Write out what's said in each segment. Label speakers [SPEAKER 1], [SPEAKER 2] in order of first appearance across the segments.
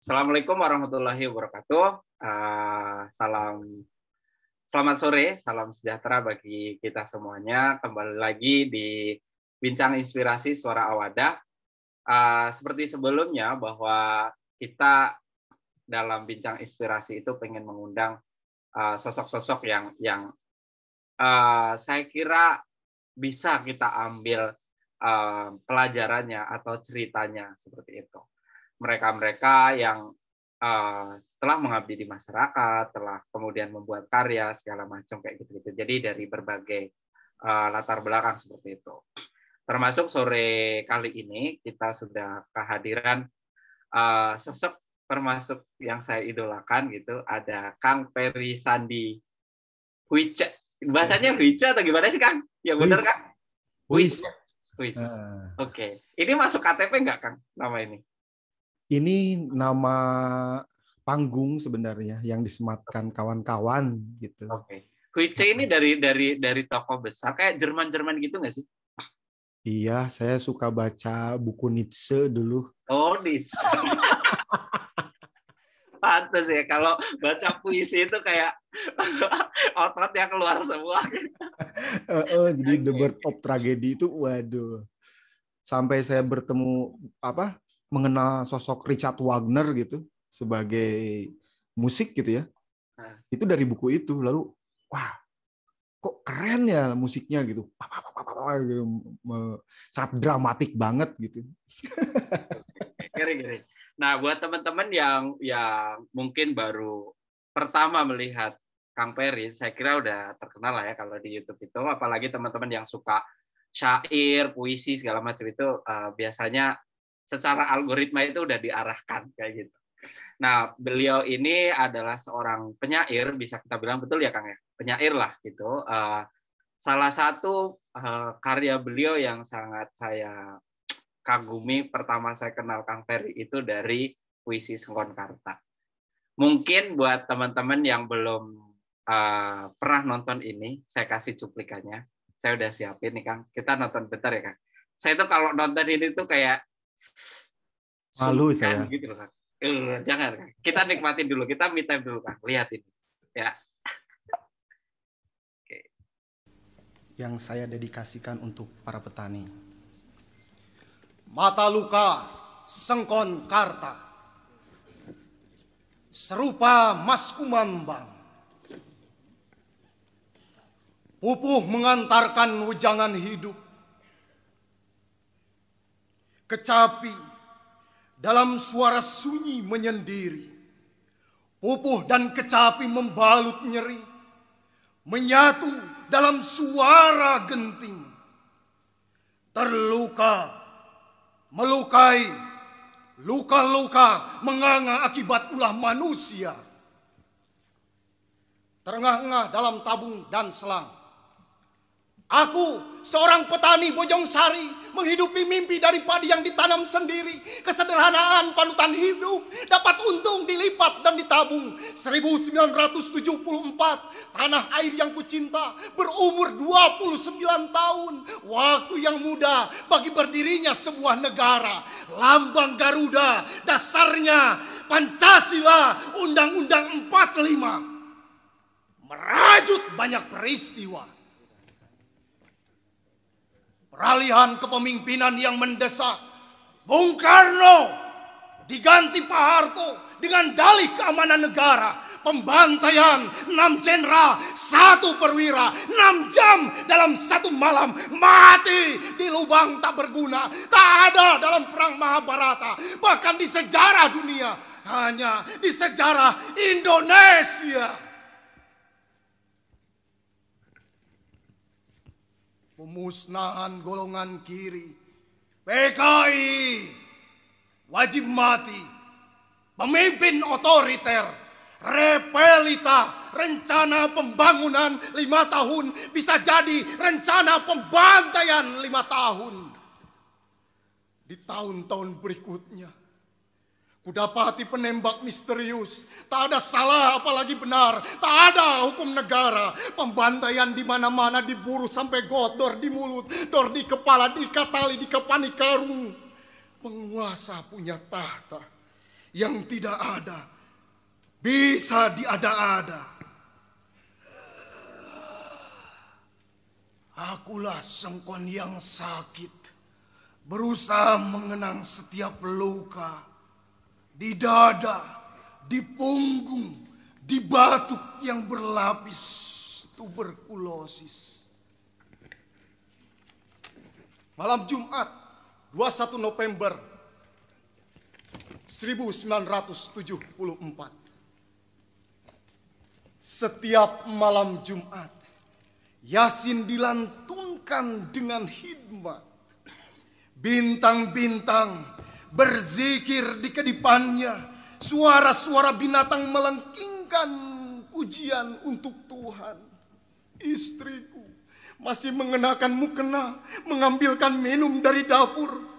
[SPEAKER 1] Assalamualaikum warahmatullahi wabarakatuh. Selamat sore, salam sejahtera bagi kita semuanya. Kembali lagi di Bincang Inspirasi Suara Awadah. Seperti sebelumnya bahwa kita dalam Bincang Inspirasi itu pengen mengundang sosok-sosok yang saya kira bisa kita ambil pelajarannya atau ceritanya seperti itu. Mereka-mereka yang telah mengabdi di masyarakat, telah kemudian membuat karya segala macam kayak gitu-gitu. Jadi dari berbagai latar belakang seperti itu. Termasuk sore kali ini kita sudah kehadiran sosok termasuk yang saya idolakan gitu. Ada Kang Ferry Sandi Huice. Bahasanya Huice atau gimana sih Kang? Ya benar Kang? Huice. Oke. Ini masuk KTP nggak Kang nama ini?
[SPEAKER 2] Ini nama panggung sebenarnya yang disematkan kawan-kawan gitu.
[SPEAKER 1] Oke. Huice ini dari tokoh besar kayak Jerman gitu nggak sih?
[SPEAKER 2] Iya, saya suka baca buku Nietzsche dulu.
[SPEAKER 1] Oh, Nietzsche. Pantes ya kalau baca puisi itu kayak ototnya keluar semua.
[SPEAKER 2] Jadi The Birth of Tragedy itu, waduh. Sampai saya mengenal sosok Richard Wagner gitu sebagai musik gitu ya. Itu dari buku itu. Lalu, wah, kok keren ya musiknya gitu. Sangat dramatik banget gitu.
[SPEAKER 1] Gini. Nah, buat teman-teman yang mungkin baru pertama melihat Kang Ferry, saya kira udah terkenal lah ya kalau di YouTube itu, apalagi teman-teman yang suka syair, puisi segala macam itu biasanya secara algoritma itu udah diarahkan kayak gitu. Nah, beliau ini adalah seorang penyair, bisa kita bilang betul ya Kang ya, penyair lah gitu. Salah satu karya beliau yang sangat saya kagumi pertama saya kenal Kang Ferry itu dari puisi Sengkonkarta. Mungkin buat teman-teman yang belum pernah nonton ini, saya kasih cuplikannya. Saya udah siapin nih Kang. Kita nonton bentar ya Kang. Saya tuh kalau nonton ini tuh kayak
[SPEAKER 2] malu saya.
[SPEAKER 1] Gitu loh Kang. Jangan Kang. Kita nikmatin dulu. Kita me time dulu Kang. Lihat ini. Ya.
[SPEAKER 2] Oke. Yang saya dedikasikan untuk para petani.
[SPEAKER 3] Mata luka Sengkonkarta serupa Mas Kumambang, pupuh mengantarkan wejangan hidup. Kecapi dalam suara sunyi menyendiri, pupuh dan kecapi membalut nyeri, menyatu dalam suara genting. Terluka melukai, luka-luka menganga akibat ulah manusia. Terengah-engah dalam tabung dan selang. Aku, seorang petani Bojongsari, menghidupi mimpi dari padi yang ditanam sendiri. Kesederhanaan panutan hidup dapat untung dilipat dan ditabung. 1974, tanah air yang kucinta berumur 29 tahun. Waktu yang muda bagi berdirinya sebuah negara. Lambang Garuda, dasarnya Pancasila, Undang-Undang 45. Merajut banyak peristiwa. Peralihan kepemimpinan yang mendesak, Bung Karno diganti Pak Harto dengan dalih keamanan negara. Pembantaian 6 jenderal, 1 perwira, 6 jam dalam 1 malam, mati di lubang tak berguna. Tak ada dalam perang Mahabharata, bahkan di sejarah dunia, hanya di sejarah Indonesia. Pemusnahan golongan kiri, PKI, wajib mati, pemimpin otoriter, repelita, rencana pembangunan 5 tahun bisa jadi rencana pembantaian 5 tahun. Di tahun-tahun berikutnya, kudapati penembak misterius. Tak ada salah apalagi benar. Tak ada hukum negara. Pembantaian di mana-mana, diburu sampai godor di mulut, dor di kepala, diikat tali, dikepani karung. Penguasa punya tahta. yang tidak ada bisa diada-ada. Akulah Sengkon yang sakit, berusaha mengenang setiap luka di dada, di punggung, di batuk yang berlapis tuberkulosis. Malam Jumat 21 November 1974. Setiap malam Jumat Yasin dilantunkan dengan hikmat. Bintang-bintang berzikir di kedipannya. Suara-suara binatang melengkingkan pujian untuk Tuhan. Istriku masih mengenakan mukena, mengambilkan minum dari dapur.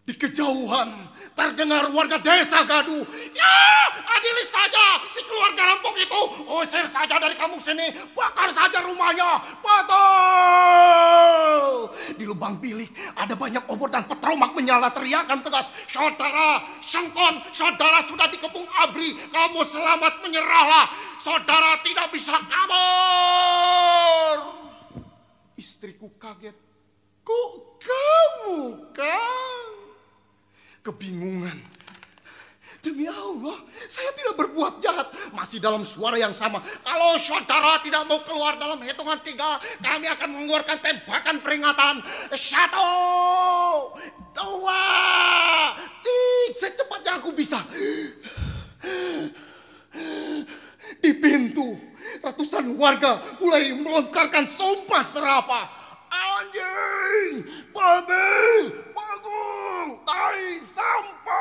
[SPEAKER 3] Di kejauhan terdengar warga desa gaduh. Ya, adili saja si keluarga rampok itu. Usir saja dari kampung sini. Bakar saja rumahnya. Betul. Di lubang bilik ada banyak obor dan petromak menyala, teriakan tegas. Saudara Sengkon, saudara sudah dikepung ABRI. Kamu selamat menyerahlah. Saudara tidak bisa kabur. Istriku kaget. Kok kamu, Kang? Kebingungan. Demi Allah, saya tidak berbuat jahat. Masih dalam suara yang sama. Kalau saudara tidak mau keluar dalam hitungan 3, kami akan mengeluarkan tembakan peringatan. 1, 2, 3. Secepatnya aku bisa. Di pintu, ratusan warga mulai melontarkan sumpah serapah. Anjing, babi, bagung, tai, sampah.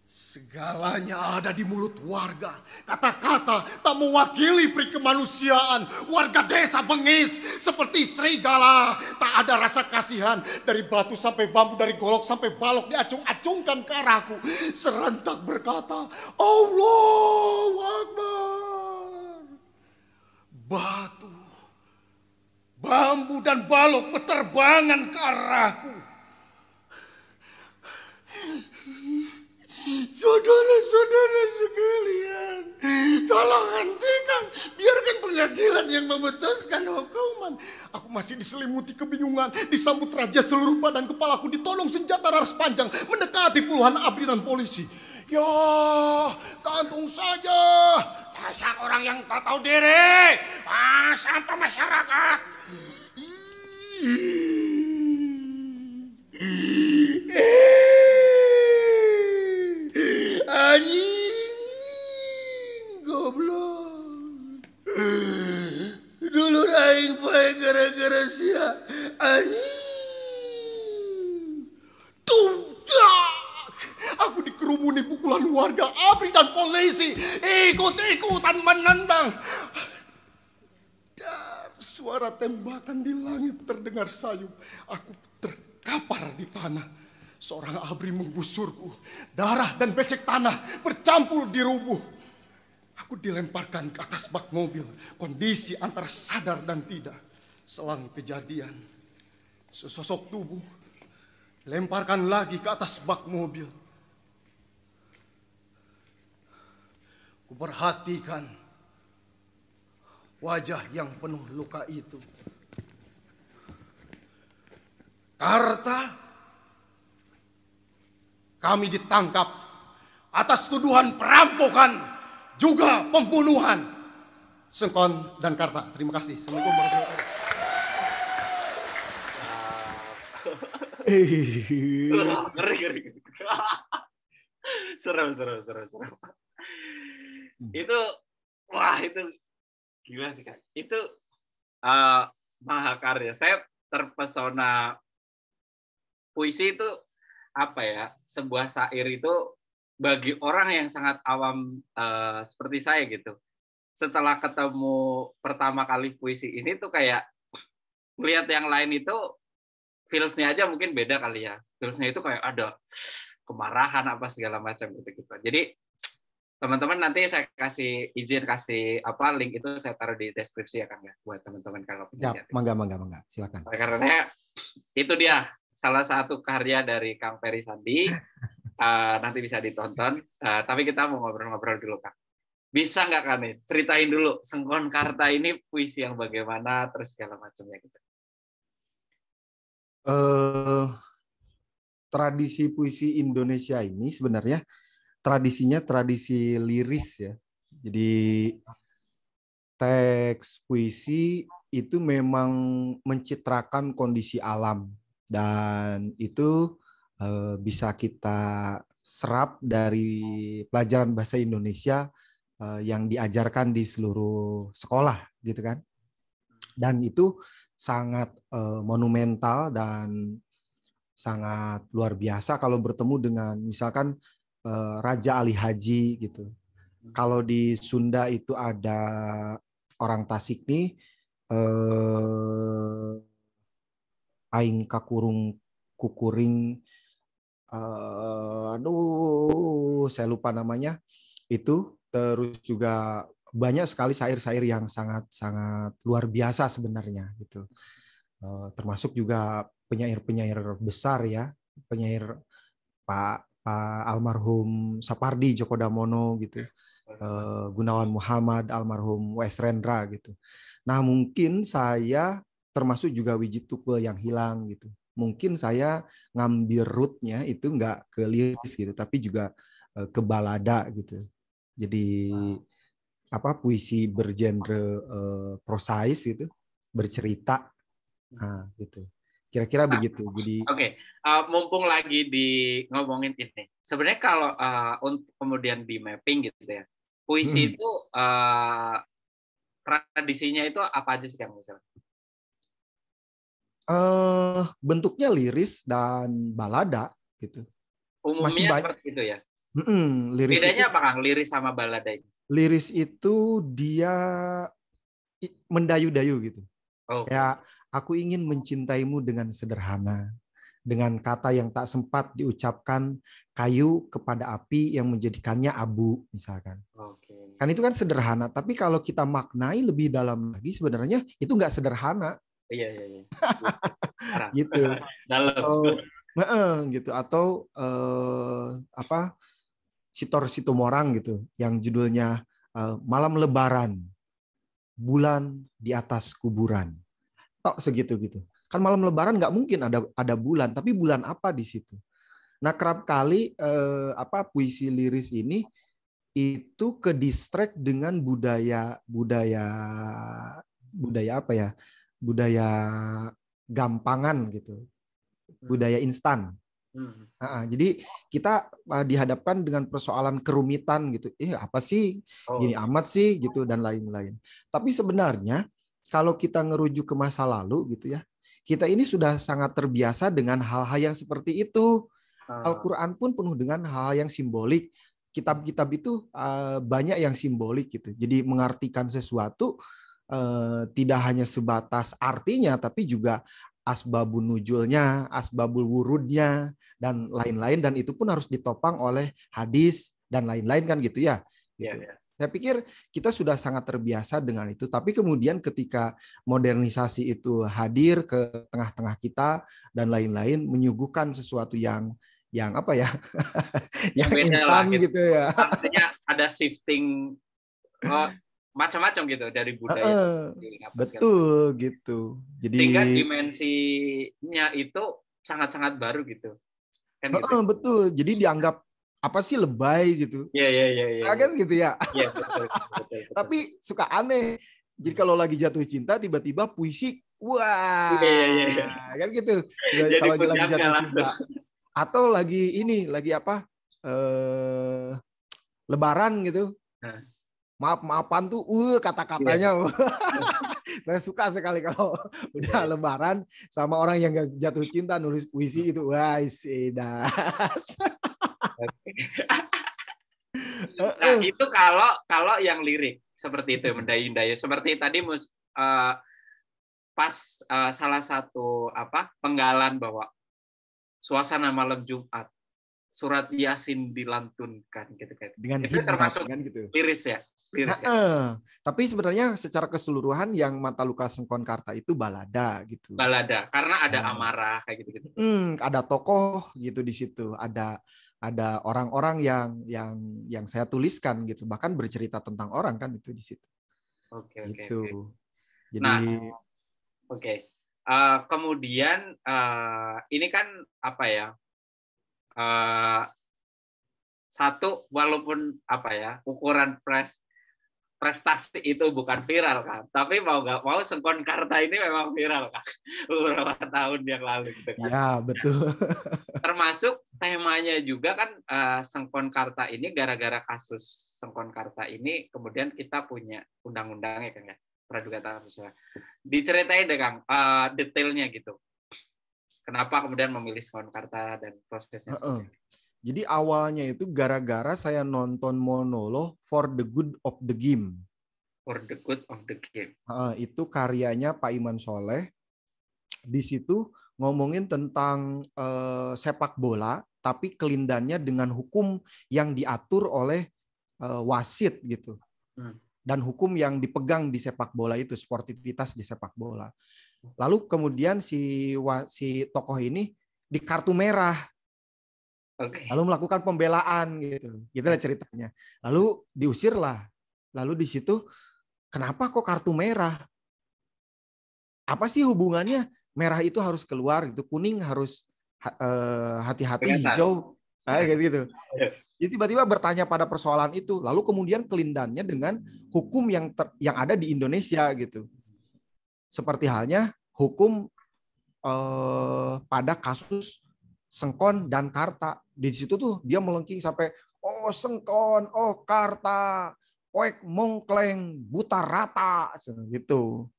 [SPEAKER 3] Segalanya ada di mulut warga. Kata-kata tak mewakili peri kemanusiaan. Warga desa bengis seperti serigala. Tak ada rasa kasihan. Dari batu sampai bambu, dari golok sampai balok diacung-acungkan ke arahku. Serentak berkata, Allahu Akbar. Batu, bambu dan balok berterbangan ke arahku. Saudara-saudara sekalian, tolong hentikan, biarkan pengadilan yang memutuskan hukuman. Aku masih diselimuti kebingungan, disambut raja seluruh badan kepalaku ditodong senjata laras panjang mendekati puluhan ABRI dan polisi. Ya, gantung saja. Dasar orang yang tak tahu diri. Sampah masyarakat. Anjing, goblok. Dulu aing bae gara-gara sia anjing. Tudak. Aku dikerumuni pukulan warga ABRI dan polisi. Ikut-ikutan menendang. Dan suara tembakan di langit terdengar sayup. Aku terkapar di tanah. Seorang ABRI menggusurku. Darah dan besek tanah bercampur di rubuh. Aku dilemparkan ke atas bak mobil. Kondisi antara sadar dan tidak. Selang kejadian, sesosok tubuh lemparkan lagi ke atas bak mobil. Perhatikan wajah yang penuh luka itu. Karta, kami ditangkap atas tuduhan perampokan juga pembunuhan. Sengkon dan Karta, terima kasih. Assalamualaikum warahmatullahi wabarakatuh.
[SPEAKER 1] Ngeri. Seru. Itu, wah itu gila sih Kak. Itu mahakarya. Saya terpesona. Puisi itu apa ya? Sebuah syair itu bagi orang yang sangat awam seperti saya gitu. Setelah ketemu pertama kali puisi ini tuh kayak melihat yang lain itu feels-nya aja mungkin beda kali ya. Feels-nya itu kayak ada kemarahan apa segala macam gitu. Jadi teman-teman nanti saya kasih link itu saya taruh di deskripsi ya Kang ya buat teman-teman kalau punya.
[SPEAKER 2] Ya, mangga silakan.
[SPEAKER 1] Karena itu dia salah satu karya dari Kang Ferry Sandi. Nanti bisa ditonton. Tapi kita mau ngobrol-ngobrol dulu, Kang. Bisa nggak kan nih? Ceritain dulu Sengkonkarta ini puisi yang bagaimana, terus segala macamnya gitu.
[SPEAKER 2] Tradisi puisi Indonesia ini sebenarnya tradisinya tradisi liris ya. Jadi teks puisi itu memang mencitrakan kondisi alam dan itu bisa kita serap dari pelajaran bahasa Indonesia yang diajarkan di seluruh sekolah gitu kan. Dan itu sangat monumental dan sangat luar biasa kalau bertemu dengan misalkan Raja Ali Haji gitu. Kalau di Sunda itu ada orang Tasik nih aing kakurung kukuring aduh saya lupa namanya itu. Terus juga banyak sekali syair-syair yang sangat luar biasa sebenarnya gitu. Termasuk juga penyair-penyair besar ya, penyair Pak almarhum Sapardi Djoko Damono gitu, Gunawan Muhammad, almarhum Wes Rendra gitu. Nah mungkin saya termasuk juga Wiji Tukul yang hilang gitu. Mungkin saya ngambil rootnya itu nggak ke liris gitu, tapi juga ke balada gitu. Jadi puisi bergenre prosais gitu, bercerita, nah gitu. Kira-kira begitu. Jadi
[SPEAKER 1] Oke. Mumpung lagi ngomongin ini, sebenarnya kalau untuk kemudian di mapping gitu ya, puisi itu tradisinya itu apa aja sih Kang misalnya?
[SPEAKER 2] Bentuknya liris dan balada gitu.
[SPEAKER 1] Umumnya seperti itu ya.
[SPEAKER 2] Liris
[SPEAKER 1] bedanya
[SPEAKER 2] itu,
[SPEAKER 1] apa Kang, liris sama balada ini?
[SPEAKER 2] Liris itu dia mendayu-dayu gitu. Ya, aku ingin mencintaimu dengan sederhana, dengan kata yang tak sempat diucapkan, kayu kepada api yang menjadikannya abu misalkan. Kan itu kan sederhana, tapi kalau kita maknai lebih dalam lagi sebenarnya itu nggak sederhana.
[SPEAKER 1] Iya.
[SPEAKER 2] Gitu. Atau Sitor Situmorang gitu yang judulnya Malam Lebaran, bulan di atas kuburan. Tok segitu gitu. Kan malam Lebaran nggak mungkin ada bulan, tapi bulan apa di situ? Nah kerap kali puisi liris ini itu ke distract dengan budaya apa ya? Budaya gampangan gitu, budaya instan. Jadi kita dihadapkan dengan persoalan kerumitan gitu. Apa sih gini amat sih gitu dan lain-lain. Tapi sebenarnya kalau kita ngerujuk ke masa lalu gitu ya, kita ini sudah sangat terbiasa dengan hal-hal yang seperti itu. Al-Quran pun penuh dengan hal-hal yang simbolik. Kitab-kitab itu banyak yang simbolik gitu. Jadi mengartikan sesuatu tidak hanya sebatas artinya, tapi juga asbabun nuzulnya, asbabul wurudnya, dan lain-lain. Dan itu pun harus ditopang oleh hadis dan lain-lain kan gitu ya. Gitu. Yeah. Saya pikir kita sudah sangat terbiasa dengan itu. Tapi kemudian ketika modernisasi itu hadir ke tengah-tengah kita dan lain-lain, menyuguhkan sesuatu yang apa ya, yang instan gitu ya.
[SPEAKER 1] Artinya ada shifting macam-macam gitu dari budaya.
[SPEAKER 2] Betul gitu. Jadi
[SPEAKER 1] sehingga dimensinya itu sangat-sangat baru gitu. Kan gitu.
[SPEAKER 2] Betul. Jadi dianggap apa sih lebay gitu.
[SPEAKER 1] Iya.
[SPEAKER 2] Kan gitu ya.
[SPEAKER 1] Iya, betul.
[SPEAKER 2] Tapi suka aneh. Jadi kalau lagi jatuh cinta tiba-tiba puisi, wah.
[SPEAKER 1] Iya.
[SPEAKER 2] Kan gitu. Kalau lagi jatuh cinta. Atau lagi apa? Lebaran gitu. Maaf-maafan tuh kata-katanya. Saya suka sekali kalau udah Lebaran sama orang yang jatuh cinta nulis puisi itu. Wah, sedas.
[SPEAKER 1] Nah, itu kalau yang lirik seperti itu, mendayu-dayu. Seperti tadi pas salah satu penggalan bahwa suasana malam Jumat, surat Yasin dilantunkan gitu kan.
[SPEAKER 2] Dengan
[SPEAKER 1] itu termasuk
[SPEAKER 2] kan gitu.
[SPEAKER 1] liris ya? Liris, ya?
[SPEAKER 2] Tapi sebenarnya secara keseluruhan yang Mataluka Sengkonkarta itu balada gitu.
[SPEAKER 1] Balada, karena ada amarah kayak gitu-gitu.
[SPEAKER 2] Ada tokoh gitu di situ, ada orang-orang yang saya tuliskan gitu, bahkan bercerita tentang orang kan itu di situ.
[SPEAKER 1] Oke.
[SPEAKER 2] Jadi,
[SPEAKER 1] nah, oke. Kemudian ini kan apa ya? Satu, walaupun apa ya, ukuran prestasi itu bukan viral kan, tapi mau nggak mau Sengkonkarta ini memang viral kan beberapa tahun yang lalu gitu kan.
[SPEAKER 2] Ya, betul.
[SPEAKER 1] Termasuk temanya juga kan Sengkonkarta ini, gara-gara kasus Sengkonkarta ini kemudian kita punya undang-undangnya kan ya, praduga tak bersalah. Diceritain deh Kang detailnya gitu. Kenapa kemudian memilih Sengkonkarta dan prosesnya seperti ini?
[SPEAKER 2] Jadi awalnya itu gara-gara saya nonton monolog For the Good of the Game.
[SPEAKER 1] For the Good of the Game.
[SPEAKER 2] Itu karyanya Pak Iman Soleh. Di situ ngomongin tentang sepak bola, tapi kelindannya dengan hukum yang diatur oleh wasit gitu. Dan hukum yang dipegang di sepak bola itu, sportivitas di sepak bola. Lalu kemudian si tokoh ini di kartu merah. Lalu melakukan pembelaan gitu. Gitulah ceritanya. Lalu diusirlah. Lalu di situ kenapa kok kartu merah? Apa sih hubungannya? Merah itu harus keluar gitu, kuning harus hati-hati, hijau gitu. Jadi tiba-tiba bertanya pada persoalan itu. Lalu kemudian kelindannya dengan hukum yang ada di Indonesia gitu. Seperti halnya hukum pada kasus Sengkon dan Karta. Di situ tuh dia melengking sampai Sengkon, Karta, Poek Mongkleng, buta rata gitu.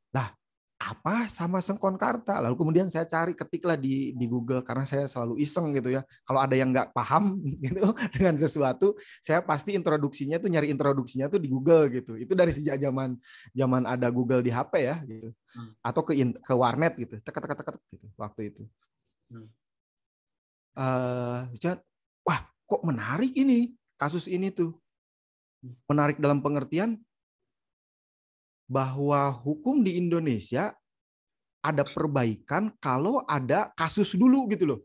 [SPEAKER 2] Nah, apa sama Sengkon Karta? Lalu kemudian saya cari, ketiklah di Google karena saya selalu iseng gitu ya. Kalau ada yang nggak paham gitu dengan sesuatu, saya pasti nyari introduksinya tuh di Google gitu. Itu dari sejak zaman ada Google di HP ya gitu. Atau ke warnet gitu. Tek gitu waktu itu. Wah, kok menarik ini kasus ini tuh. Menarik dalam pengertian bahwa hukum di Indonesia ada perbaikan kalau ada kasus dulu gitu loh.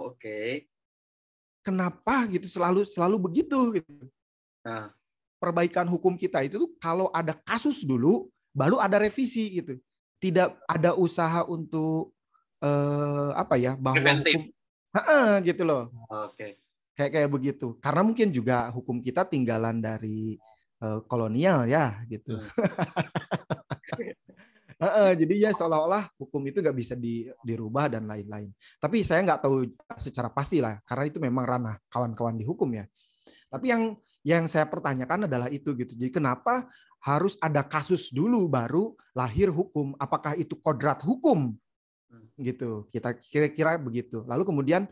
[SPEAKER 1] Oke.
[SPEAKER 2] Kenapa gitu selalu begitu gitu.
[SPEAKER 1] Nah.
[SPEAKER 2] Perbaikan hukum kita itu tuh kalau ada kasus dulu baru ada revisi gitu. Tidak ada usaha untuk bahwa
[SPEAKER 1] preventif.
[SPEAKER 2] Hukum gitu loh.
[SPEAKER 1] Oke.
[SPEAKER 2] Kayak begitu. Karena mungkin juga hukum kita tinggalan dari kolonial ya gitu. Jadi ya seolah-olah hukum itu nggak bisa dirubah dan lain-lain. Tapi saya nggak tahu secara pasti lah, karena itu memang ranah kawan-kawan di hukum ya. Tapi yang saya pertanyakan adalah itu gitu. Jadi kenapa harus ada kasus dulu baru lahir hukum? Apakah itu kodrat hukum? Gitu. Kita kira-kira begitu. Lalu kemudian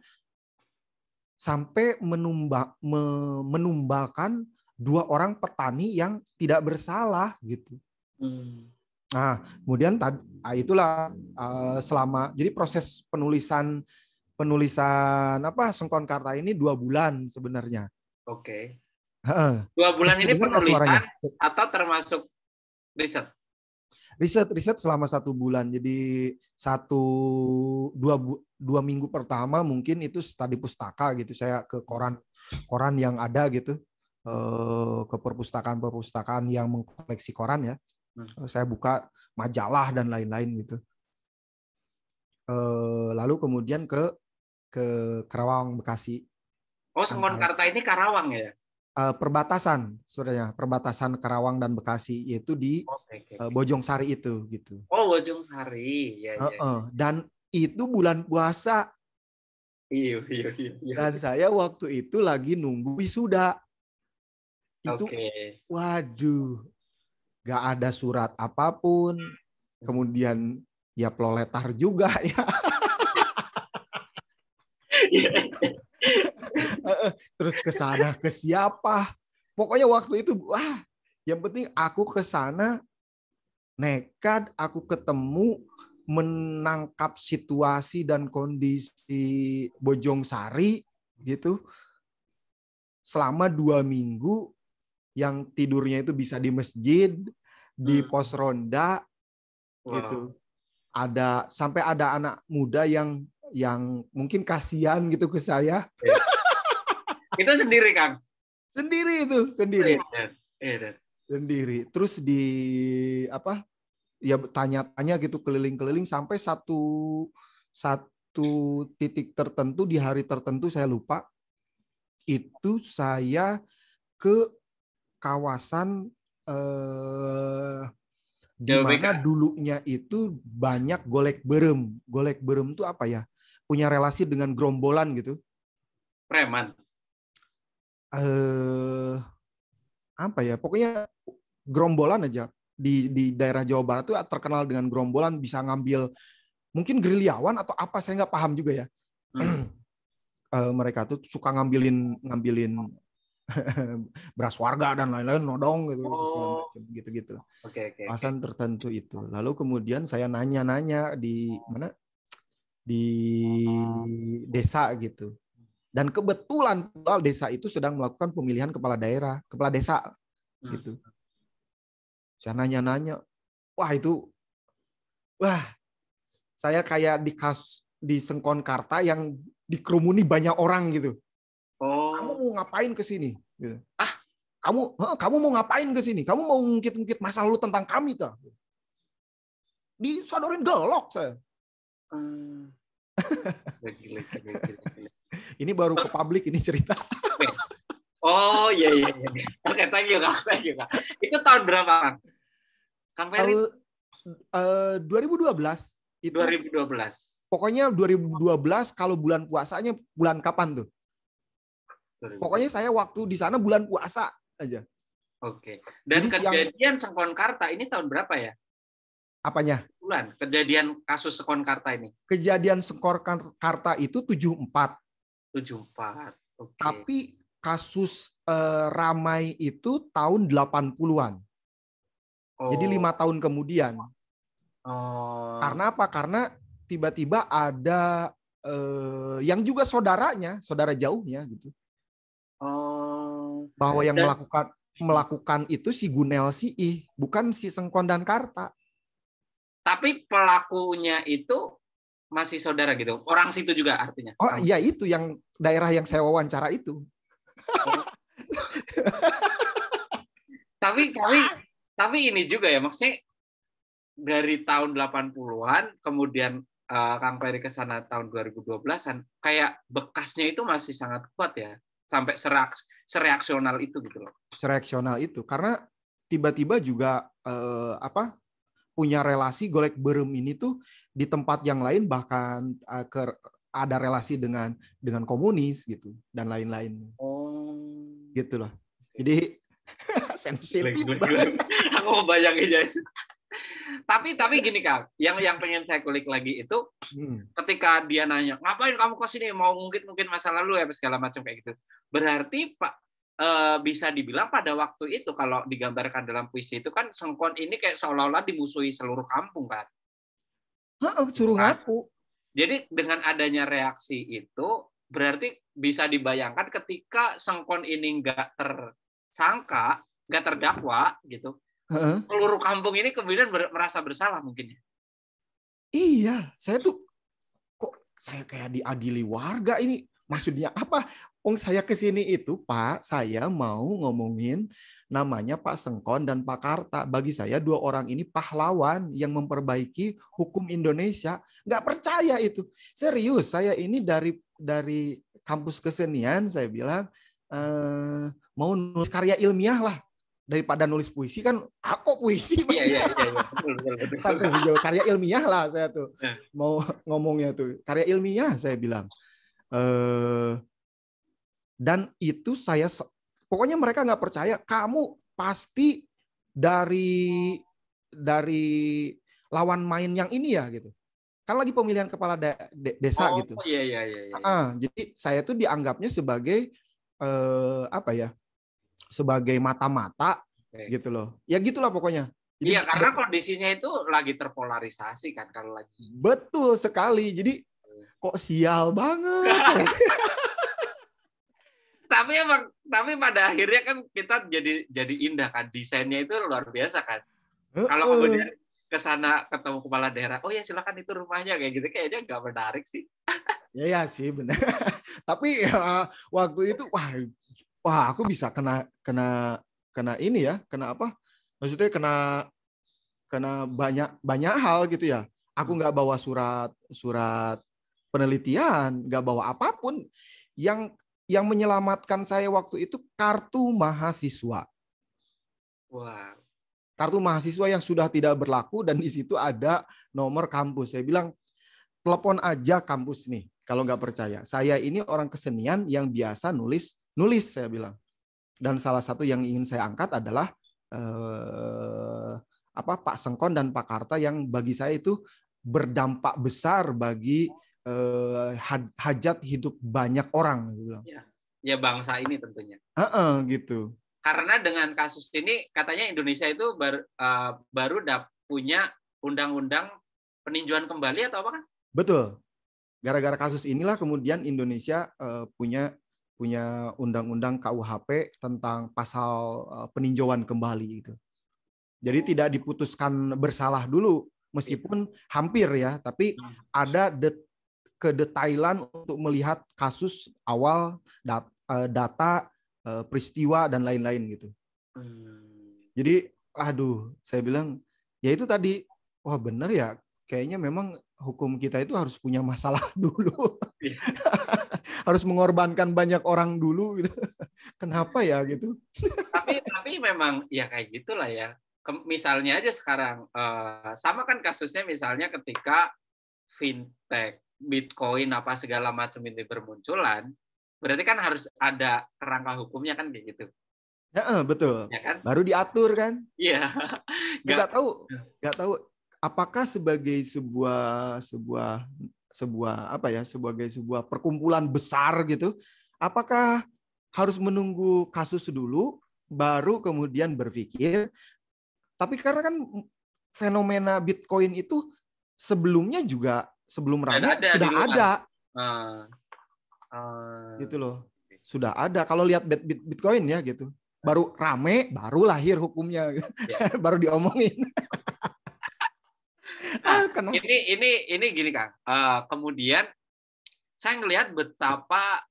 [SPEAKER 2] sampai menumbalkan 2 orang petani yang tidak bersalah gitu. Nah, kemudian itulah selama jadi proses penulisan Sengkonkarta ini 2 bulan sebenarnya.
[SPEAKER 1] Oke. 2 bulan ini penulisan atau termasuk riset?
[SPEAKER 2] Riset selama 1 bulan. Jadi 2 minggu pertama mungkin itu studi pustaka gitu. Saya ke koran yang ada gitu, ke perpustakaan yang mengkoleksi koran ya. Saya buka majalah dan lain-lain gitu. Lalu kemudian ke Karawang, Bekasi.
[SPEAKER 1] Sengkonkarta ini Karawang ya?
[SPEAKER 2] Perbatasan sebenarnya, perbatasan Karawang dan Bekasi, yaitu di Bojongsari itu gitu.
[SPEAKER 1] Bojongsari. Ya.
[SPEAKER 2] Dan itu bulan puasa.
[SPEAKER 1] Iya.
[SPEAKER 2] Dan saya waktu itu lagi nunggu wisuda. Itu waduh, gak ada surat apapun. Kemudian ya proletar juga ya. Terus ke sana ke siapa? Pokoknya waktu itu yang penting aku ke sana nekat, aku ketemu, menangkap situasi dan kondisi Bojongsari gitu. selama 2 minggu yang tidurnya itu bisa di masjid, di pos ronda, gitu. Sampai ada anak muda yang mungkin kasihan gitu ke saya.
[SPEAKER 1] Itu sendiri, Kang?
[SPEAKER 2] Sendiri itu, sendiri. Sendiri. Terus ya tanya-tanya gitu keliling-keliling sampai satu titik tertentu di hari tertentu saya lupa. Itu saya ke kawasan di mana dulunya itu banyak golek berem. Golek berem itu apa ya? Punya relasi dengan gerombolan gitu.
[SPEAKER 1] Preman.
[SPEAKER 2] Apa ya? Pokoknya gerombolan aja. Di daerah Jawa Barat itu terkenal dengan gerombolan, bisa ngambil mungkin gerilyawan atau apa, saya nggak paham juga ya. Mereka tuh suka ngambilin beras warga dan lain-lain, nodong gitu, segala macam gitu-gitu. Kawasan tertentu itu. Lalu kemudian saya nanya-nanya di mana, di desa gitu. Dan kebetulan desa itu sedang melakukan pemilihan kepala desa gitu. Saya nanya-nanya, saya kayak di Sengkonkarta yang dikerumuni banyak orang gitu. Kamu mau ngapain ke sini? Gitu. Kamu mau ngapain ke sini? Kamu mau ngungkit-ngungkit masa lalu tentang kami tuh? Disodorin gelok saya.
[SPEAKER 1] Gila.
[SPEAKER 2] Ini baru ke publik ini cerita.
[SPEAKER 1] Oh iya. Oke, thank you Kak. Itu tahun berapa, Kang Ferry?
[SPEAKER 2] 2012. Itu
[SPEAKER 1] 2012.
[SPEAKER 2] Pokoknya 2012 kalau bulan puasanya bulan kapan tuh? 2012. Pokoknya saya waktu di sana bulan puasa aja.
[SPEAKER 1] Oke. Dan jadi kejadian Sengkonkarta ini tahun berapa ya?
[SPEAKER 2] Apanya?
[SPEAKER 1] Bulan. Kejadian kasus Sengkonkarta ini.
[SPEAKER 2] Kejadian Sengkonkarta itu 74.
[SPEAKER 1] 74. Oke.
[SPEAKER 2] Tapi kasus ramai itu tahun 80-an. Jadi 5 tahun kemudian. Karena apa? Karena tiba-tiba ada yang juga saudara jauhnya gitu. Bahwa yang melakukan itu si Gunel Siih, bukan si Sengkon dan Karta.
[SPEAKER 1] Tapi pelakunya itu masih saudara gitu. Orang situ juga artinya.
[SPEAKER 2] Oh iya, itu yang daerah yang saya wawancara itu.
[SPEAKER 1] Tapi ini juga ya, maksudnya dari tahun 80-an kemudian Kang Ferry ke sana tahun 2012-an, kayak bekasnya itu masih sangat kuat ya, sampai sereaksional itu gitu loh.
[SPEAKER 2] Sereaksional itu karena tiba-tiba juga punya relasi golek berem ini tuh di tempat yang lain, bahkan ada relasi dengan komunis gitu dan lain-lain. Gitu loh. Jadi sensitif.
[SPEAKER 1] Aku mau bayangin aja. Tapi gini Kak, yang pengen saya kulik lagi itu ketika dia nanya, ngapain kamu ke sini, mau mungkin masa lalu ya segala macam kayak gitu. Berarti Pak bisa dibilang pada waktu itu kalau digambarkan dalam puisi itu kan Sengkon ini kayak seolah-olah dimusuhi seluruh kampung kan.
[SPEAKER 2] Suruh ngaku.
[SPEAKER 1] Jadi dengan adanya reaksi itu berarti bisa dibayangkan ketika Sengkon ini nggak tersangka, nggak terdakwa gitu. Seluruh kampung ini kemudian merasa bersalah mungkin ya.
[SPEAKER 2] Iya, saya tuh kok saya kayak diadili warga ini. Maksudnya apa? Saya ke sini itu, Pak, saya mau ngomongin namanya Pak Sengkon dan Pak Karta. Bagi saya 2 orang ini pahlawan yang memperbaiki hukum Indonesia. Nggak percaya itu. Serius, saya ini dari kampus kesenian, saya bilang mau nulis karya ilmiah lah. Daripada nulis puisi kan, aku puisi.
[SPEAKER 1] Iya. Betul.
[SPEAKER 2] Sampai sejauh karya ilmiah lah saya tuh. Mau ngomongnya tuh. Karya ilmiah saya bilang. Dan itu pokoknya mereka nggak percaya. Kamu pasti dari lawan main yang ini ya gitu. Kan lagi pemilihan kepala desa gitu.
[SPEAKER 1] Iya.
[SPEAKER 2] Jadi saya tuh dianggapnya sebagai sebagai mata-mata gitu loh. Ya gitulah pokoknya. Jadi,
[SPEAKER 1] iya, karena kondisinya itu lagi terpolarisasi kan kalau lagi.
[SPEAKER 2] Betul sekali. Jadi kok sial banget.
[SPEAKER 1] tapi pada akhirnya kan kita jadi indah kan, desainnya itu luar biasa kan. Kalau kemudian ke sana ketemu kepala daerah, oh ya silakan itu rumahnya kayak gitu, kayaknya nggak menarik sih.
[SPEAKER 2] Ya sih benar. Tapi waktu itu wah aku bisa kena ini ya, kena apa? Maksudnya kena banyak hal gitu ya. Aku nggak bawa surat penelitian, nggak bawa apapun. Yang menyelamatkan saya waktu itu kartu mahasiswa.
[SPEAKER 1] Wah.
[SPEAKER 2] Kartu mahasiswa yang sudah tidak berlaku dan di situ ada nomor kampus. Saya bilang, telepon aja kampus nih kalau nggak percaya. Saya ini orang kesenian yang biasa nulis saya bilang. Dan salah satu yang ingin saya angkat adalah Pak Sengkon dan Pak Karta yang bagi saya itu berdampak besar bagi hajat hidup banyak orang.
[SPEAKER 1] Ya bangsa ini tentunya.
[SPEAKER 2] Gitu.
[SPEAKER 1] Karena dengan kasus ini katanya Indonesia itu baru punya undang-undang peninjauan kembali atau apa kan?
[SPEAKER 2] Betul. Gara-gara kasus inilah kemudian Indonesia punya undang-undang KUHP tentang pasal peninjauan kembali itu. Jadi tidak diputuskan bersalah dulu meskipun hampir ya, tapi ada kedetailan untuk melihat kasus awal, data, peristiwa dan lain-lain gitu. Jadi saya bilang ya itu tadi, wah benar ya, kayaknya memang hukum kita itu harus punya masalah dulu. Harus mengorbankan banyak orang dulu gitu. Kenapa ya gitu?
[SPEAKER 1] Tapi memang ya kayak gitulah ya. Misalnya aja sekarang sama kan kasusnya misalnya ketika fintech, Bitcoin apa segala macam ini bermunculan, berarti kan harus ada kerangka hukumnya kan kayak gitu.
[SPEAKER 2] Ya, betul.
[SPEAKER 1] Ya kan?
[SPEAKER 2] Baru diatur kan?
[SPEAKER 1] Iya.
[SPEAKER 2] Nggak tahu apakah sebagai sebuah perkumpulan besar gitu, apakah harus menunggu kasus dulu baru kemudian berpikir. Tapi karena kan fenomena Bitcoin itu sebelumnya juga sebelum ramai sudah ada. Gitu loh. Sudah ada. Kalau lihat Bitcoin ya gitu. Baru rame, baru lahir hukumnya. Ya. Baru diomongin.
[SPEAKER 1] Nah, ini gini Kang. Kemudian saya ngelihat betapa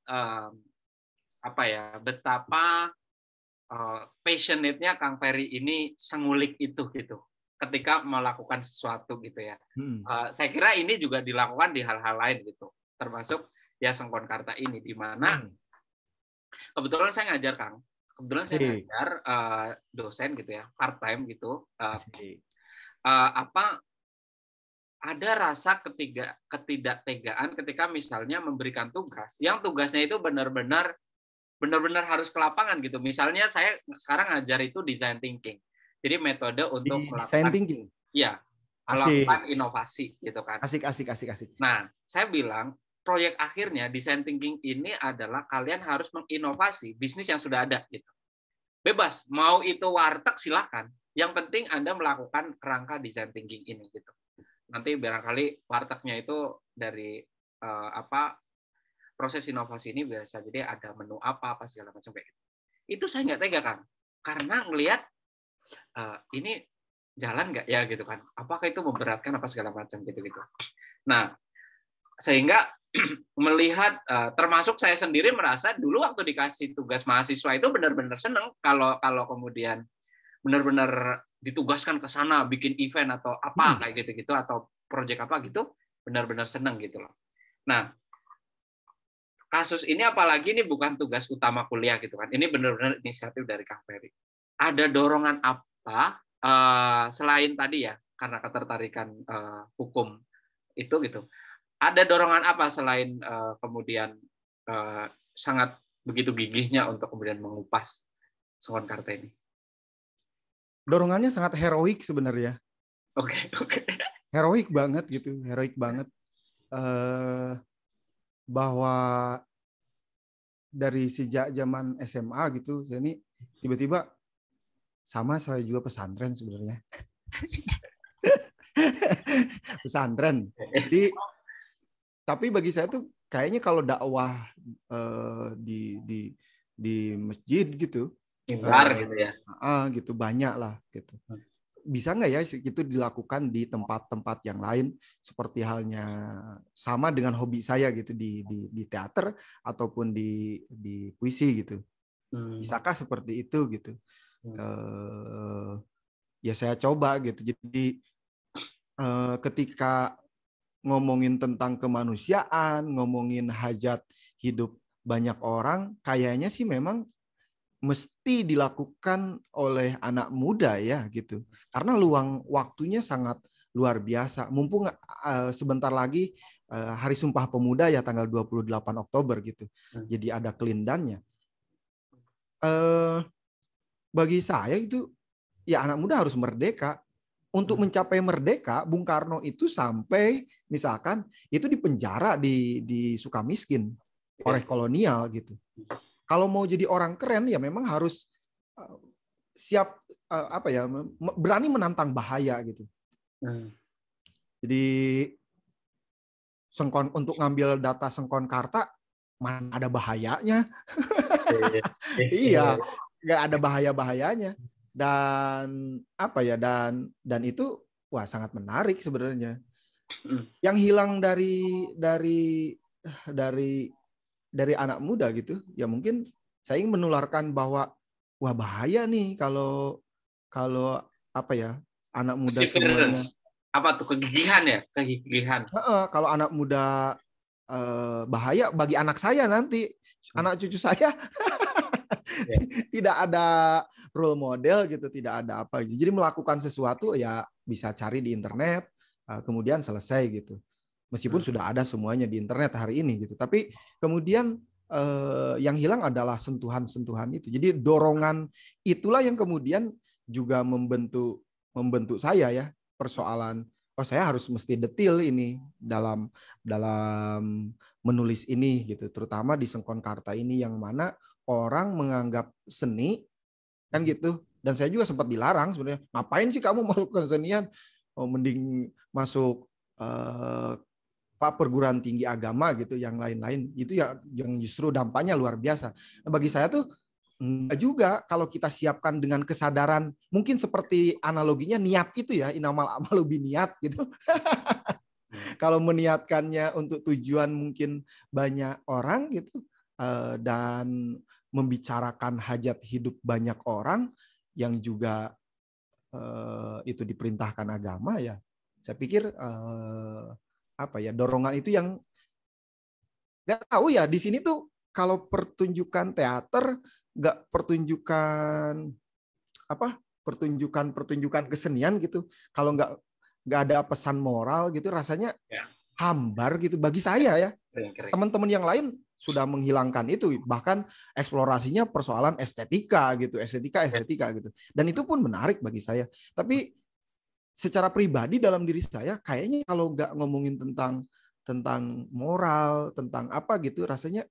[SPEAKER 1] passionate-nya Kang Ferry ini sengulik itu gitu ketika melakukan sesuatu gitu ya. Saya kira ini juga dilakukan di hal-hal lain gitu, termasuk ya Sengkon Karta ini, di mana kebetulan saya ngajar Kang, saya ngajar dosen gitu ya, part time gitu. Ada rasa ketidaktegaan ketika misalnya memberikan tugas, yang tugasnya itu benar-benar harus ke lapangan gitu. Misalnya saya sekarang ngajar itu design thinking. Jadi metode untuk
[SPEAKER 2] design thinking.
[SPEAKER 1] Iya. Melakukan inovasi gitu kan.
[SPEAKER 2] Asik.
[SPEAKER 1] Nah, saya bilang proyek akhirnya design thinking ini adalah kalian harus menginovasi bisnis yang sudah ada gitu. Bebas, mau itu warteg silakan. Yang penting Anda melakukan kerangka design thinking ini gitu. Nanti barangkali wartegnya itu dari proses inovasi ini biasa jadi ada menu apa segala macam kayak gitu. Itu saya nggak tega kan, karena ngelihat ini jalan nggak ya gitu kan, apakah itu memberatkan apa segala macam gitu. Nah, sehingga melihat termasuk saya sendiri merasa dulu waktu dikasih tugas mahasiswa itu benar-benar seneng kalau kemudian benar-benar ditugaskan ke sana bikin event atau apa kayak gitu atau proyek apa gitu, benar-benar seneng gitu loh. Nah, kasus ini apalagi ini bukan tugas utama kuliah gitu kan. Ini benar-benar inisiatif dari Kang Ferry. Ada dorongan apa selain tadi ya karena ketertarikan hukum itu gitu. Ada dorongan apa selain kemudian sangat begitu gigihnya untuk kemudian mengupas Sengkon Karta ini?
[SPEAKER 2] Dorongannya sangat heroik sebenarnya.
[SPEAKER 1] Oke.
[SPEAKER 2] Heroik banget gitu, heroik banget. Bahwa dari sejak zaman SMA gitu, saya ini tiba-tiba saya juga pesantren sebenarnya. Pesantren. Jadi, tapi bagi saya tuh kayaknya kalau dakwah di masjid gitu.
[SPEAKER 1] Mimbar gitu ya.
[SPEAKER 2] Gitu banyak lah gitu. Bisa nggak ya itu dilakukan di tempat-tempat yang lain seperti halnya sama dengan hobi saya gitu di teater ataupun di puisi gitu. Bisakah seperti itu gitu? Ya saya coba gitu. Jadi ketika ngomongin tentang kemanusiaan, ngomongin hajat hidup banyak orang, kayaknya sih memang mesti dilakukan oleh anak muda ya gitu. Karena luang waktunya sangat luar biasa. Mumpung sebentar lagi Hari Sumpah Pemuda ya tanggal 28 Oktober gitu. Jadi ada kelindannya. Bagi saya itu ya anak muda harus merdeka. Untuk mencapai merdeka, Bung Karno itu sampai misalkan itu dipenjara di Sukamiskin oleh kolonial gitu. Kalau mau jadi orang keren ya memang harus siap berani menantang bahaya gitu. Jadi untuk ngambil data Sengkonkarta mana ada bahayanya? Iya, nggak ada bahayanya. Dan dan itu sangat menarik sebenarnya. Yang hilang dari anak muda gitu ya, mungkin saya ingin menularkan bahwa bahaya nih kalau anak muda semuanya
[SPEAKER 1] kegigihan.
[SPEAKER 2] Kalau anak muda bahaya bagi anak saya nanti, anak cucu saya. Tidak ada role model gitu, tidak ada apa. Jadi melakukan sesuatu ya bisa cari di internet, kemudian selesai gitu. Meskipun sudah ada semuanya di internet hari ini gitu, tapi kemudian yang hilang adalah sentuhan-sentuhan itu. Jadi dorongan itulah yang kemudian juga membentuk saya ya, persoalan saya harus mesti detail ini dalam menulis ini gitu, terutama di Sengkonkarta ini yang mana orang menganggap seni kan gitu. Dan saya juga sempat dilarang sebenarnya, ngapain sih kamu masuk ke kesenian, mending masuk perguruan tinggi agama gitu, yang lain-lain itu ya yang justru dampaknya luar biasa. Nah, bagi saya tuh enggak juga, kalau kita siapkan dengan kesadaran, mungkin seperti analoginya niat itu ya, inamal amalu biniat gitu. Kalau meniatkannya untuk tujuan mungkin banyak orang gitu, dan membicarakan hajat hidup banyak orang yang juga itu diperintahkan agama ya, saya pikir dorongan itu yang nggak tahu ya. Di sini tuh kalau pertunjukan teater, nggak pertunjukan kesenian gitu, kalau nggak ada pesan moral gitu, rasanya hambar gitu bagi saya ya. Teman-teman yang lain sudah menghilangkan itu, bahkan eksplorasinya persoalan estetika gitu, estetika gitu. Dan itu pun menarik bagi saya. Tapi secara pribadi dalam diri saya kayaknya kalau nggak ngomongin tentang moral, tentang apa gitu, rasanya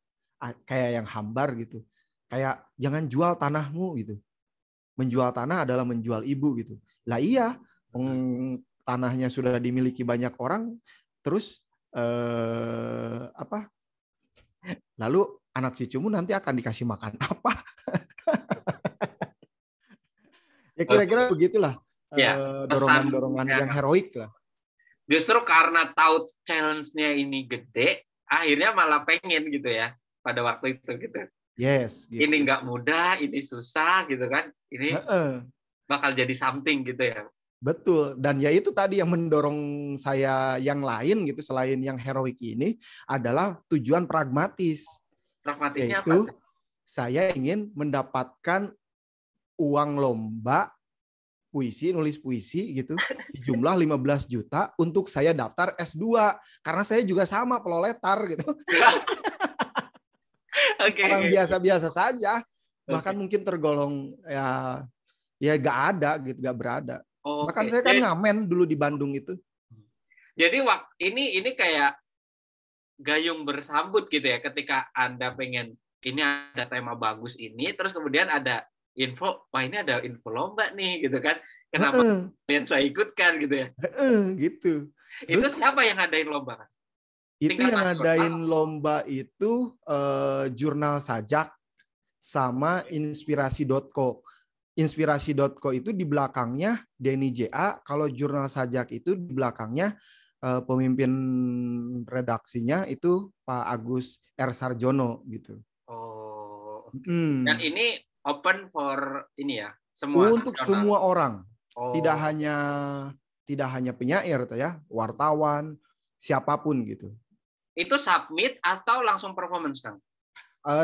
[SPEAKER 2] kayak yang hambar gitu. Kayak jangan jual tanahmu gitu. Menjual tanah adalah menjual ibu gitu. Lah iya, tanahnya sudah dimiliki banyak orang, terus lalu anak cucumu nanti akan dikasih makan apa? Ya kira-kira begitulah, dorongan-dorongan yang heroik lah.
[SPEAKER 1] Justru karena tahu challenge-nya ini gede, akhirnya malah pengen gitu ya pada waktu itu gitu.
[SPEAKER 2] Yes. Gitu.
[SPEAKER 1] Ini nggak mudah, ini susah gitu kan. Ini bakal jadi something gitu ya.
[SPEAKER 2] Betul, dan ya itu tadi yang mendorong saya yang lain gitu, selain yang heroik ini adalah tujuan pragmatis.
[SPEAKER 1] Pragmatisnya
[SPEAKER 2] yaitu
[SPEAKER 1] apa?
[SPEAKER 2] Saya ingin mendapatkan uang lomba puisi, nulis puisi gitu, jumlah 15 juta untuk saya daftar S2, karena saya juga sama peloletar gitu. Orang biasa-biasa saja, bahkan mungkin tergolong ya nggak ada gitu, nggak berada. Bahkan saya kan ngamen dulu di Bandung itu.
[SPEAKER 1] Jadi ini kayak gayung bersambut gitu ya, ketika Anda pengen ini ada tema bagus ini, terus kemudian ada info, wah ini ada info lomba nih gitu kan, kenapa yang saya ikutkan gitu ya.
[SPEAKER 2] Gitu.
[SPEAKER 1] Terus, itu siapa yang ngadain lomba kan?
[SPEAKER 2] Itu yang ngadain lomba itu Jurnal Sajak sama inspirasi.co. Inspirasi.co itu di belakangnya Denny JA, kalau Jurnal Sajak itu di belakangnya pemimpin redaksinya itu Pak Agus R. Sarjono gitu.
[SPEAKER 1] Oh, okay. Dan ini open for ini ya, semua
[SPEAKER 2] untuk nasional. Semua orang.
[SPEAKER 1] Oh.
[SPEAKER 2] Tidak hanya penyair tuh ya, wartawan, siapapun gitu.
[SPEAKER 1] Itu submit atau langsung performance, Kang?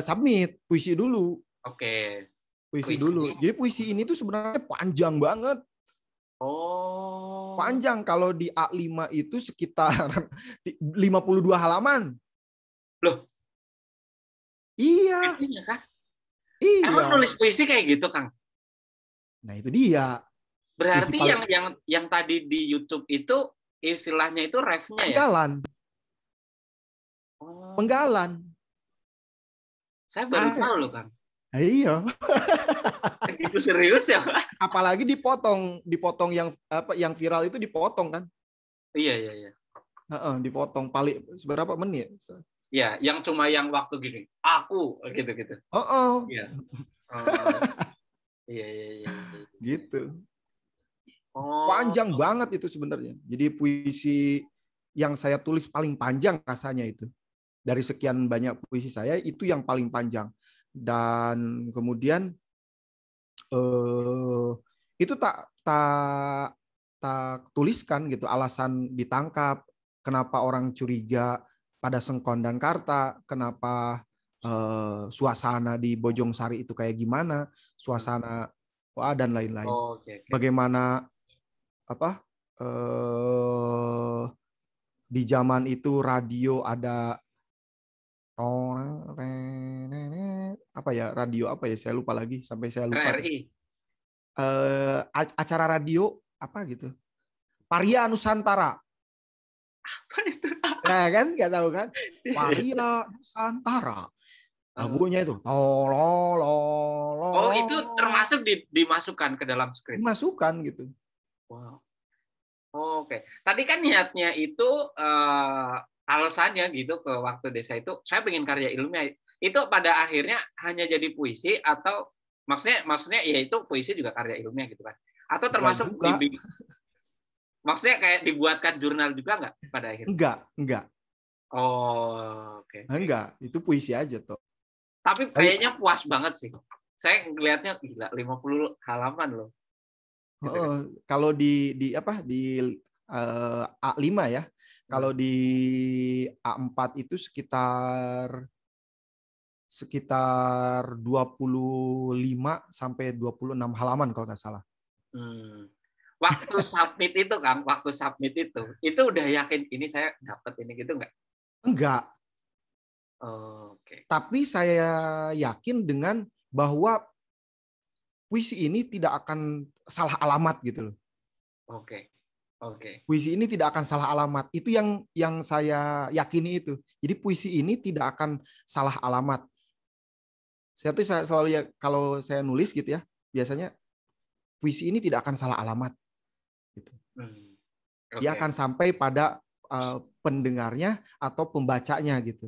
[SPEAKER 2] Submit, puisi dulu.
[SPEAKER 1] Oke.
[SPEAKER 2] Puisi dulu. Jadi puisi ini tuh sebenarnya panjang banget.
[SPEAKER 1] Oh.
[SPEAKER 2] Panjang, kalau di A5 itu sekitar 52 halaman.
[SPEAKER 1] Loh.
[SPEAKER 2] Iya.
[SPEAKER 1] Puisinya, Kang?
[SPEAKER 2] Iya.
[SPEAKER 1] Emang nulis puisi kayak gitu, Kang?
[SPEAKER 2] Nah, itu dia.
[SPEAKER 1] Berarti yang tadi di YouTube itu istilahnya itu refnya ya?
[SPEAKER 2] Penggalan.
[SPEAKER 1] Oh.
[SPEAKER 2] Penggalan.
[SPEAKER 1] Saya baru tahu loh, Kang.
[SPEAKER 2] Iya.
[SPEAKER 1] Itu serius ya, Pak?
[SPEAKER 2] Apalagi dipotong yang viral itu dipotong kan?
[SPEAKER 1] Iya.
[SPEAKER 2] Dipotong paling seberapa menit?
[SPEAKER 1] Iya, yang cuma yang waktu gini, aku gitu-gitu. Iya. Iya.
[SPEAKER 2] Gitu. Panjang banget itu sebenarnya. Jadi puisi yang saya tulis paling panjang rasanya itu. Dari sekian banyak puisi saya, itu yang paling panjang. Dan kemudian itu tak tuliskan gitu alasan ditangkap, kenapa orang curiga pada Sengkon dan Karta, kenapa suasana di Bojongsari itu kayak gimana, suasana dan lain-lain.
[SPEAKER 1] Okay.
[SPEAKER 2] Bagaimana di zaman itu radio ada radio saya lupa lagi, sampai saya lupa. Acara radio apa gitu, Varia Nusantara.
[SPEAKER 1] Apa itu?
[SPEAKER 2] Nah kan nggak tahu kan, Varia Nusantara. Lagunya itu
[SPEAKER 1] oh itu termasuk dimasukkan ke dalam skrip,
[SPEAKER 2] dimasukkan gitu.
[SPEAKER 1] Wow. Oke. Tadi kan niatnya itu alasannya gitu ke waktu desa itu saya pengen karya ilmiah, itu pada akhirnya hanya jadi puisi atau maksudnya ya itu puisi juga karya ilmiah gitu kan, atau termasuk maksudnya kayak dibuatkan jurnal juga nggak pada akhirnya? Enggak. Oh, oke.
[SPEAKER 2] Enggak, itu puisi aja toh.
[SPEAKER 1] Tapi kayaknya puas banget sih. Saya ngelihatnya gila 50 halaman loh. Gitu kan?
[SPEAKER 2] Kalau di A5 ya. Kalau di A4 itu sekitar 25 sampai 26 halaman kalau nggak salah.
[SPEAKER 1] Waktu submit itu, Kang, itu udah yakin ini saya dapat ini gitu nggak?
[SPEAKER 2] Enggak.
[SPEAKER 1] Oke.
[SPEAKER 2] Tapi saya yakin dengan bahwa puisi ini tidak akan salah alamat gitu loh.
[SPEAKER 1] Oke.
[SPEAKER 2] Puisi ini tidak akan salah alamat. Itu yang saya yakini itu. Jadi puisi ini tidak akan salah alamat. Saya selalu ya, kalau saya nulis gitu ya, biasanya puisi ini tidak akan salah alamat. Gitu. Dia akan sampai pada pendengarnya atau pembacanya gitu.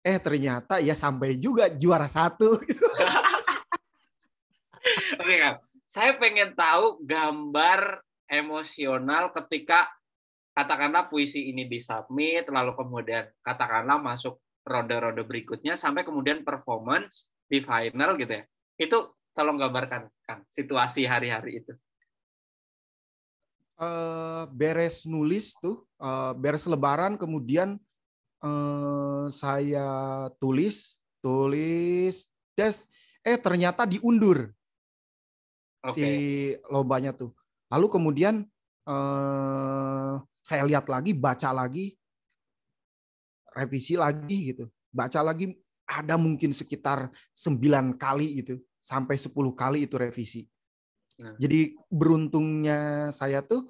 [SPEAKER 2] Ternyata ya sampai juga juara 1. Gitu.
[SPEAKER 1] Oke, Kang. Saya pengen tahu gambar emosional ketika katakanlah puisi ini disubmit, lalu kemudian katakanlah masuk ronde-ronde berikutnya sampai kemudian performance di final gitu ya. Itu tolong gambarkan, Kang, situasi hari-hari itu.
[SPEAKER 2] Beres nulis tuh, beres Lebaran, kemudian saya tulis ternyata diundur. Si lombanya tuh. Lalu kemudian saya lihat lagi, baca lagi, revisi lagi gitu. Baca lagi, ada mungkin sekitar 9 kali gitu, sampai 10 kali itu revisi. Jadi beruntungnya saya tuh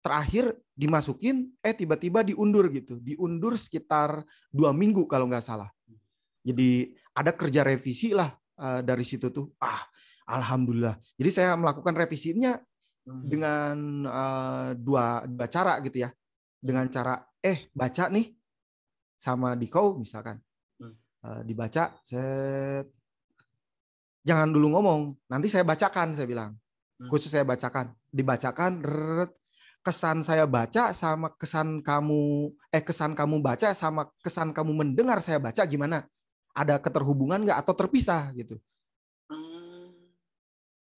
[SPEAKER 2] terakhir dimasukin, tiba-tiba diundur gitu. Diundur sekitar 2 minggu kalau nggak salah. Jadi ada kerja revisi lah dari situ tuh. Alhamdulillah. Jadi saya melakukan revisinya dengan dua cara gitu ya. Dengan cara baca nih sama Diko misalkan. Dibaca, jangan dulu ngomong, nanti saya bacakan, saya bilang. Khusus saya bacakan. Dibacakan, kesan saya baca sama kesan kamu baca sama kesan kamu mendengar saya baca gimana? Ada keterhubungan nggak atau terpisah gitu?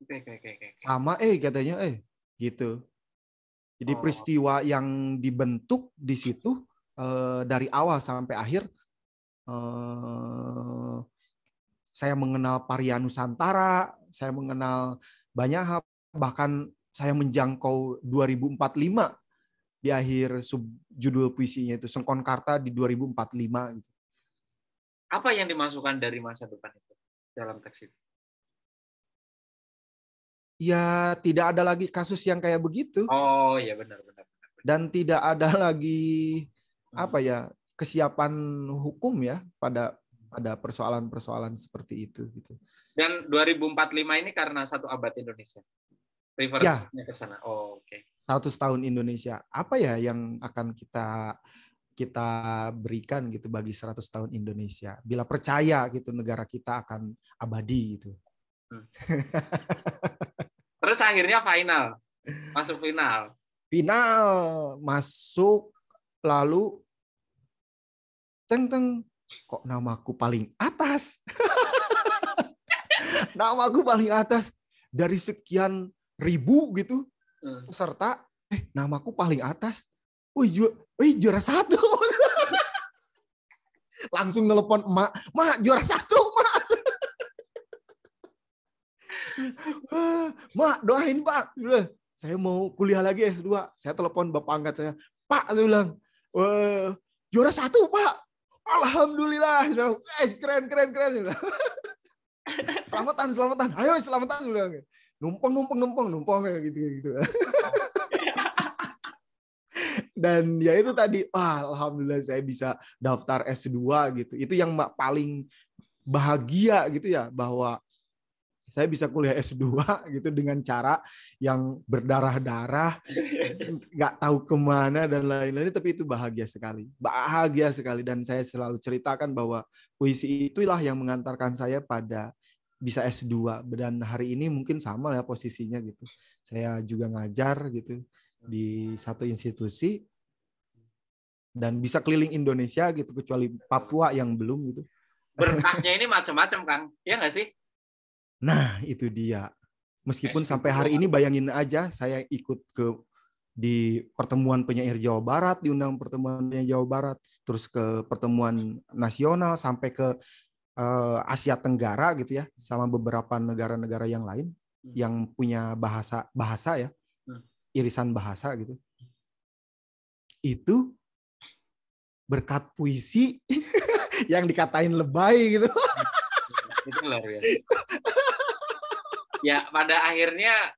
[SPEAKER 1] Oke.
[SPEAKER 2] Sama katanya gitu. Jadi peristiwa yang dibentuk di situ dari awal sampai akhir, saya mengenal Parya Nusantara, saya mengenal banyak hal, bahkan saya menjangkau 2045 di akhir judul puisinya itu, Sengkonkarta di 2045 gitu.
[SPEAKER 1] Apa yang dimasukkan dari masa depan itu dalam teks itu?
[SPEAKER 2] Ya tidak ada lagi kasus yang kayak begitu.
[SPEAKER 1] Oh ya benar.
[SPEAKER 2] Dan tidak ada lagi kesiapan hukum ya pada persoalan-persoalan seperti itu gitu.
[SPEAKER 1] Dan 2045 ini karena 1 abad Indonesia. Reverse-nya ke sana. Oh, oke.
[SPEAKER 2] 100 tahun Indonesia. Apa ya yang akan kita berikan gitu bagi 100 tahun Indonesia? Bila percaya gitu negara kita akan abadi gitu.
[SPEAKER 1] Terus akhirnya masuk final.
[SPEAKER 2] Final masuk, lalu teng kok namaku paling atas. Namaku paling atas dari sekian ribu gitu peserta, namaku paling atas. Wih, juara 1. Langsung nelpon emak, juara 1, Mak. Mak, doain Pak. Saya mau kuliah lagi S2. Saya telepon bapak angkat saya. Pak, saya bilang, juara 1 Pak. Alhamdulillah. Keren. Selamatan. Ayo selamatan. Numpang kayak gitu. Dan ya itu tadi, alhamdulillah saya bisa daftar S2 gitu. Itu yang paling bahagia gitu ya, bahwa saya bisa kuliah S2 gitu dengan cara yang berdarah-darah, nggak tahu kemana dan lain-lain, tapi itu bahagia sekali. Dan saya selalu ceritakan bahwa puisi itulah yang mengantarkan saya pada bisa S2. Dan hari ini mungkin sama ya posisinya gitu. Saya juga ngajar gitu di satu institusi dan bisa keliling Indonesia gitu, kecuali Papua yang belum gitu.
[SPEAKER 1] Berkahnya ini macam-macam, Kang. Ya nggak sih?
[SPEAKER 2] Nah, itu dia. Meskipun sampai hari ini bayangin aja, saya ikut di pertemuan penyair Jawa Barat, diundang pertemuan penyair Jawa Barat, terus ke pertemuan nasional, sampai ke Asia Tenggara gitu ya, sama beberapa negara-negara yang lain yang punya bahasa ya, irisan bahasa gitu. Itu berkat puisi yang dikatain lebay gitu.
[SPEAKER 1] Itu luar biasa. Ya, pada akhirnya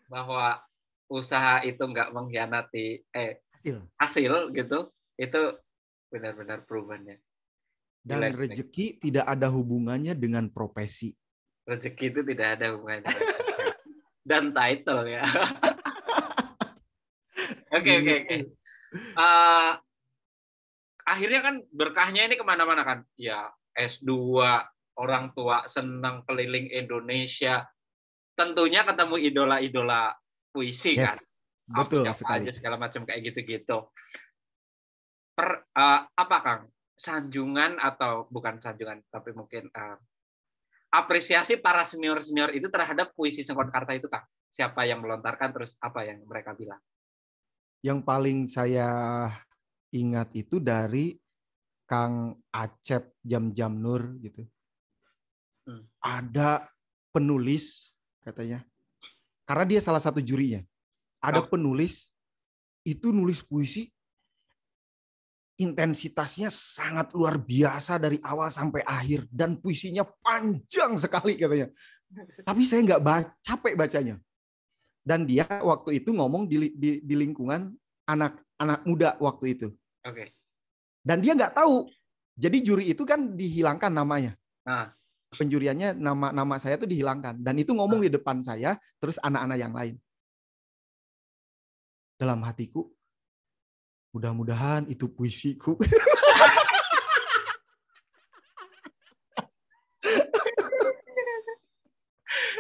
[SPEAKER 1] bahwa usaha itu nggak mengkhianati hasil gitu, itu benar-benar perubahannya.
[SPEAKER 2] Dan rezeki tidak ada hubungannya dengan profesi.
[SPEAKER 1] Rezeki itu tidak ada hubungannya dengan dan title ya. Oke. Akhirnya kan berkahnya ini kemana-mana kan. Ya, S2, orang tua senang keliling Indonesia. Tentunya ketemu idola-idola puisi kan.
[SPEAKER 2] Betul sekali.
[SPEAKER 1] Aja segala macam kayak gitu-gitu. Apa Kang? Sanjungan atau bukan sanjungan, tapi mungkin apresiasi para senior-senior itu terhadap puisi Sengkonkarta itu Kang? Siapa yang melontarkan, terus apa yang mereka bilang?
[SPEAKER 2] Yang paling saya ingat itu dari Kang Acep Jam Nur gitu. Ada penulis katanya, karena dia salah satu jurinya. Ada penulis itu nulis puisi, intensitasnya sangat luar biasa dari awal sampai akhir, dan puisinya panjang sekali katanya. Tapi saya nggak capek bacanya. Dan dia waktu itu ngomong di lingkungan anak muda waktu itu.
[SPEAKER 1] Oke.
[SPEAKER 2] Dan dia nggak tahu. Jadi juri itu kan dihilangkan namanya.
[SPEAKER 1] Nah.
[SPEAKER 2] Penjuriannya nama saya tuh dihilangkan. Dan itu ngomong di depan saya, terus anak-anak yang lain. Dalam hatiku, mudah-mudahan itu puisiku.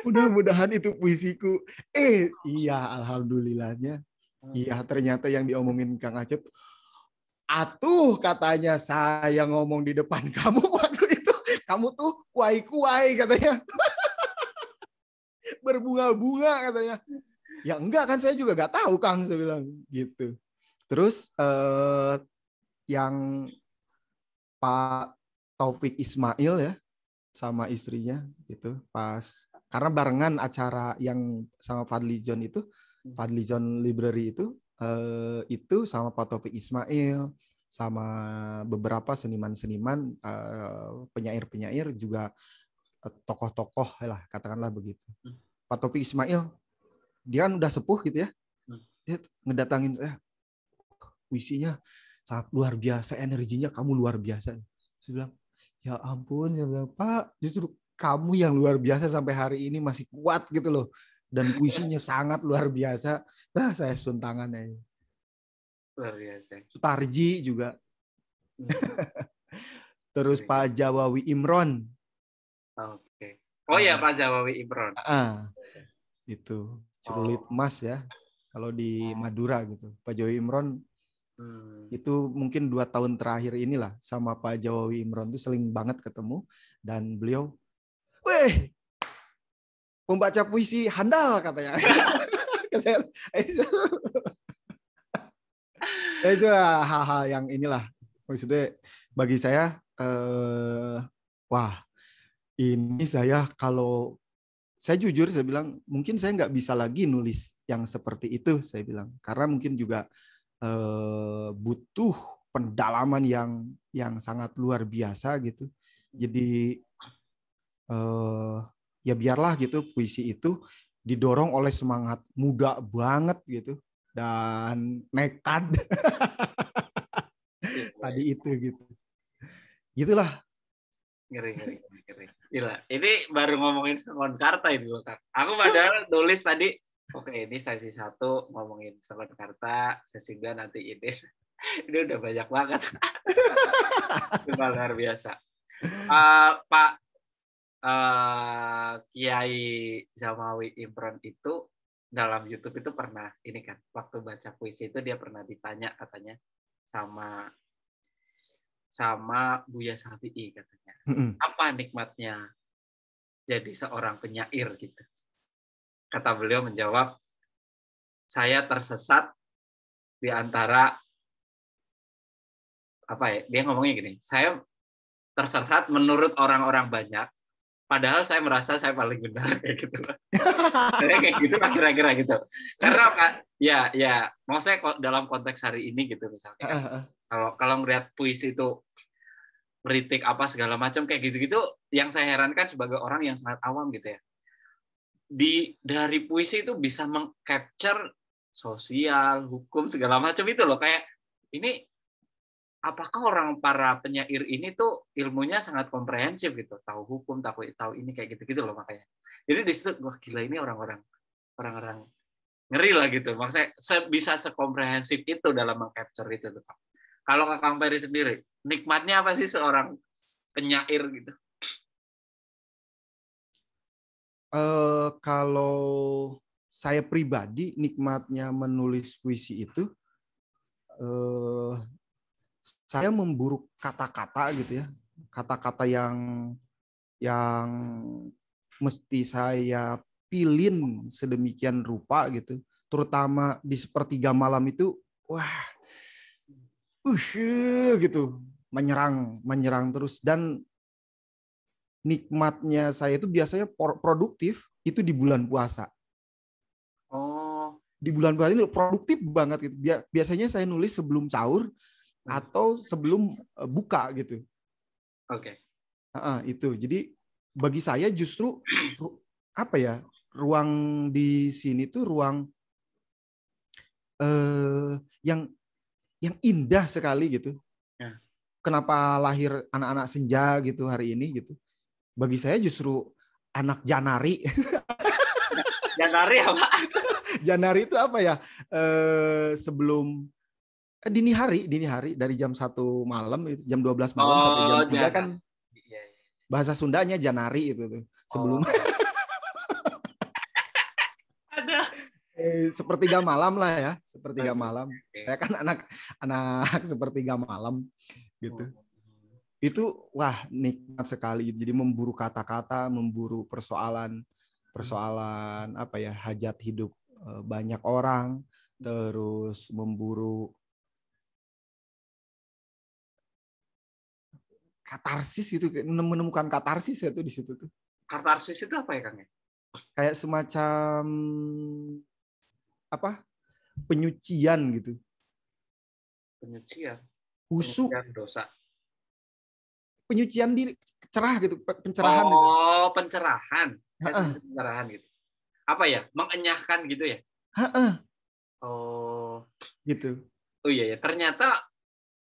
[SPEAKER 2] Mudah-mudahan itu puisiku. Iya, alhamdulillahnya. Iya, ternyata yang diomongin Kang Acep. Atuh katanya saya ngomong di depan kamu waktu itu. Kamu tuh kuai-kuai katanya. Berbunga-bunga katanya. Ya enggak kan, saya juga gak tahu Kang, saya bilang gitu. Terus yang Pak Taufik Ismail ya sama istrinya gitu, pas karena barengan acara yang sama Fadlizon itu, Fadlizon Library itu sama Pak Taufik Ismail sama beberapa seniman-seniman, penyair-penyair juga, tokoh-tokoh lah katakanlah begitu. Pak Taufik Ismail dia kan udah sepuh gitu ya, dia ngedatangin saya, puisinya sangat luar biasa, energinya kamu luar biasa. Saya bilang, ya ampun, saya bilang, Pak, justru kamu yang luar biasa sampai hari ini masih kuat gitu loh. Dan puisinya sangat luar biasa. Nah, saya suntangan aja.
[SPEAKER 1] Luar biasa.
[SPEAKER 2] Sutarji juga. Terus Pak Jawawi Imron.
[SPEAKER 1] Oke. Oh ya, Pak Jawawi Imron.
[SPEAKER 2] Itu cerulit emas ya. Kalau di Madura gitu. Pak Jawawi Imron itu mungkin 2 tahun terakhir inilah sama Pak Jawawi Imron itu sering banget ketemu, dan beliau, weh, pembaca puisi handal katanya. Itu hal-hal yang inilah, maksudnya bagi saya, wah, ini saya kalau saya jujur saya bilang mungkin saya nggak bisa lagi nulis yang seperti itu, saya bilang, karena mungkin juga butuh pendalaman yang sangat luar biasa gitu. Jadi ya biarlah gitu, puisi itu didorong oleh semangat muda banget gitu dan nekat. Tadi itu gitu. Gitulah.
[SPEAKER 1] Ngeri. Gila. Ini baru ngomongin Soekarno ini loh, Kak. Aku padahal nulis tadi, oke, ini sesi 1 ngomongin Soekarno, sesi 2 nanti ini. Ini udah banyak banget. Luar biasa. Pak Kiai Zamawi Imron itu dalam YouTube itu pernah ini kan, waktu baca puisi itu dia pernah ditanya katanya sama Buya Syafi'i katanya. Apa nikmatnya jadi seorang penyair gitu? Kata beliau menjawab, saya tersesat di antara apa ya? Dia ngomongnya gini, saya tersesat menurut orang-orang banyak, padahal saya merasa saya paling benar kayak gitu. Kayak gitu lah kira-kira gitu. Karena Pak, ya, maksudnya dalam konteks hari ini gitu misalnya. Kalau ngelihat puisi itu kritik apa segala macam kayak gitu-gitu, yang saya herankan sebagai orang yang sangat awam gitu ya. Dari puisi itu bisa meng-capture sosial, hukum segala macam itu loh, kayak ini apakah para penyair ini tuh ilmunya sangat komprehensif gitu, tahu hukum, tahu ini kayak gitu-gitu loh makanya. Jadi di situ wah gila, ini orang-orang ngeri lah gitu. Maksudnya bisa sekomprehensif itu dalam meng-capture itu tuh, Pak. Kalau Kang Peri sendiri, nikmatnya apa sih seorang penyair gitu?
[SPEAKER 2] Kalau saya pribadi, nikmatnya menulis puisi itu, saya memburu kata-kata gitu ya, kata-kata yang mesti saya pilih sedemikian rupa gitu, terutama di sepertiga malam itu, wah, gitu, menyerang terus. Dan nikmatnya saya itu biasanya produktif itu di bulan puasa.
[SPEAKER 1] Oh,
[SPEAKER 2] di bulan puasa ini produktif banget gitu. Biasanya saya nulis sebelum sahur atau sebelum buka gitu.
[SPEAKER 1] Oke.
[SPEAKER 2] Itu. Jadi bagi saya justru apa ya, ruang di sini tuh ruang yang indah sekali gitu.
[SPEAKER 1] Ya.
[SPEAKER 2] Kenapa lahir anak-anak senja gitu hari ini gitu? Bagi saya justru anak Janari.
[SPEAKER 1] Janari apa?
[SPEAKER 2] Janari itu apa ya? Sebelum dini hari dari jam 1 malam itu, jam 12 malam sampai jam 3 kan bahasa Sundanya Janari itu tuh. Sebelum Sepertiga malam lah ya, sepertiga malam. Saya kan anak sepertiga malam gitu. Itu wah nikmat sekali. Jadi memburu kata-kata, memburu persoalan apa ya, hajat hidup banyak orang, terus memburu katarsis gitu, menemukan katarsis ya tuh di situ tuh.
[SPEAKER 1] Katarsis itu apa ya, Kang?
[SPEAKER 2] Kayak semacam apa? Penyucian gitu.
[SPEAKER 1] Penyucian.
[SPEAKER 2] Husu.
[SPEAKER 1] Penyucian dosa.
[SPEAKER 2] Penyucian diri, cerah gitu, pencerahan gitu.
[SPEAKER 1] Oh, pencerahan. Pencerahan gitu. Apa ya? Mengenyahkan gitu ya? Oh,
[SPEAKER 2] gitu.
[SPEAKER 1] Oh iya ya, ternyata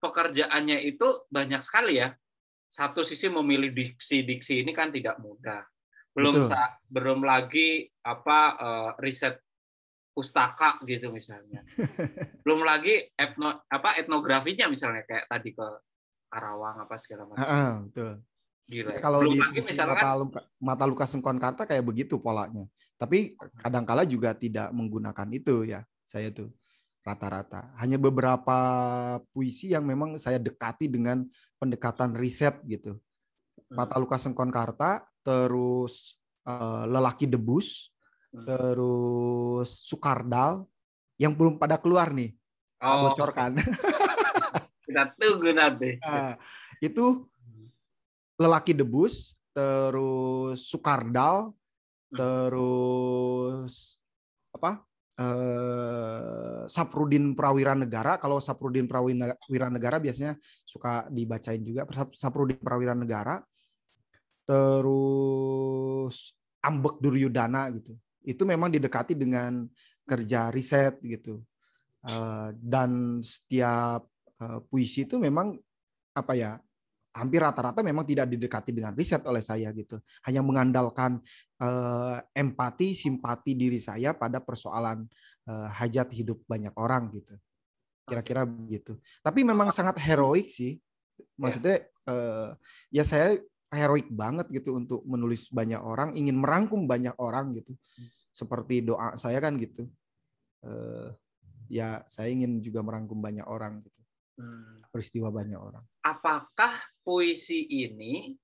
[SPEAKER 1] pekerjaannya itu banyak sekali ya. Satu sisi memilih diksi ini kan tidak mudah. Belum lagi riset pustaka gitu misalnya. Belum lagi etnografinya misalnya kayak tadi ke Karawang apa segala macam.
[SPEAKER 2] Betul.
[SPEAKER 1] Gila.
[SPEAKER 2] Kalau
[SPEAKER 1] belum
[SPEAKER 2] di
[SPEAKER 1] lagi misalkan
[SPEAKER 2] mata luka Sengkonkarta kayak begitu polanya. Tapi kadangkala juga tidak menggunakan itu ya. Saya tuh rata-rata hanya beberapa puisi yang memang saya dekati dengan pendekatan riset gitu. Mata luka Sengkonkarta, terus Lelaki Debus, terus Sukardal yang belum pada keluar nih. Tak bocorkan.
[SPEAKER 1] Kita tunggu nanti.
[SPEAKER 2] Itu Lelaki Debus, terus Sukardal, terus apa? Safrudin Prawiranegara. Kalau Safrudin Prawiranegara biasanya suka dibacain juga. Safrudin Prawiranegara. Terus Ambek Duryudana gitu. Itu memang didekati dengan kerja riset gitu. Dan setiap puisi itu memang apa ya? Hampir rata-rata memang tidak didekati dengan riset oleh saya gitu. Hanya mengandalkan empati, simpati diri saya pada persoalan hajat hidup banyak orang gitu. Kira-kira begitu. Tapi memang sangat heroik sih. Maksudnya ya saya heroik banget gitu untuk menulis banyak orang, ingin merangkum banyak orang gitu. Seperti doa saya kan gitu. Ya saya ingin juga merangkum banyak orang gitu. Peristiwa banyak orang.
[SPEAKER 1] Apakah puisi ini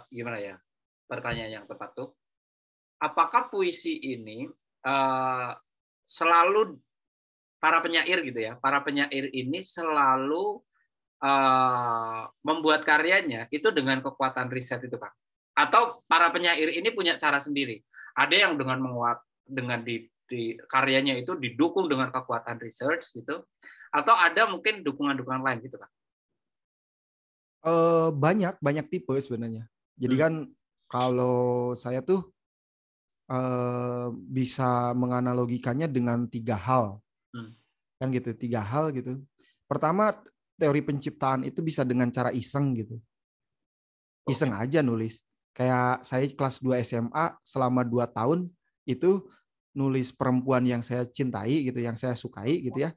[SPEAKER 1] gimana ya? Pertanyaan yang tepat tuh. Apakah puisi ini selalu para penyair gitu ya? Para penyair ini selalu membuat karyanya itu dengan kekuatan riset itu, Kang? Atau para penyair ini punya cara sendiri? Ada yang dengan karyanya itu didukung dengan kekuatan research gitu, atau ada mungkin dukungan-dukungan lain gitu, Kang?
[SPEAKER 2] Banyak tipe sebenarnya. Jadi kan kalau saya tuh bisa menganalogikannya dengan 3 hal, kan gitu, 3 hal gitu. Pertama, teori penciptaan itu bisa dengan cara iseng gitu, iseng aja nulis. Kayak saya kelas 2 SMA selama 2 tahun itu nulis perempuan yang saya cintai gitu, yang saya sukai gitu ya.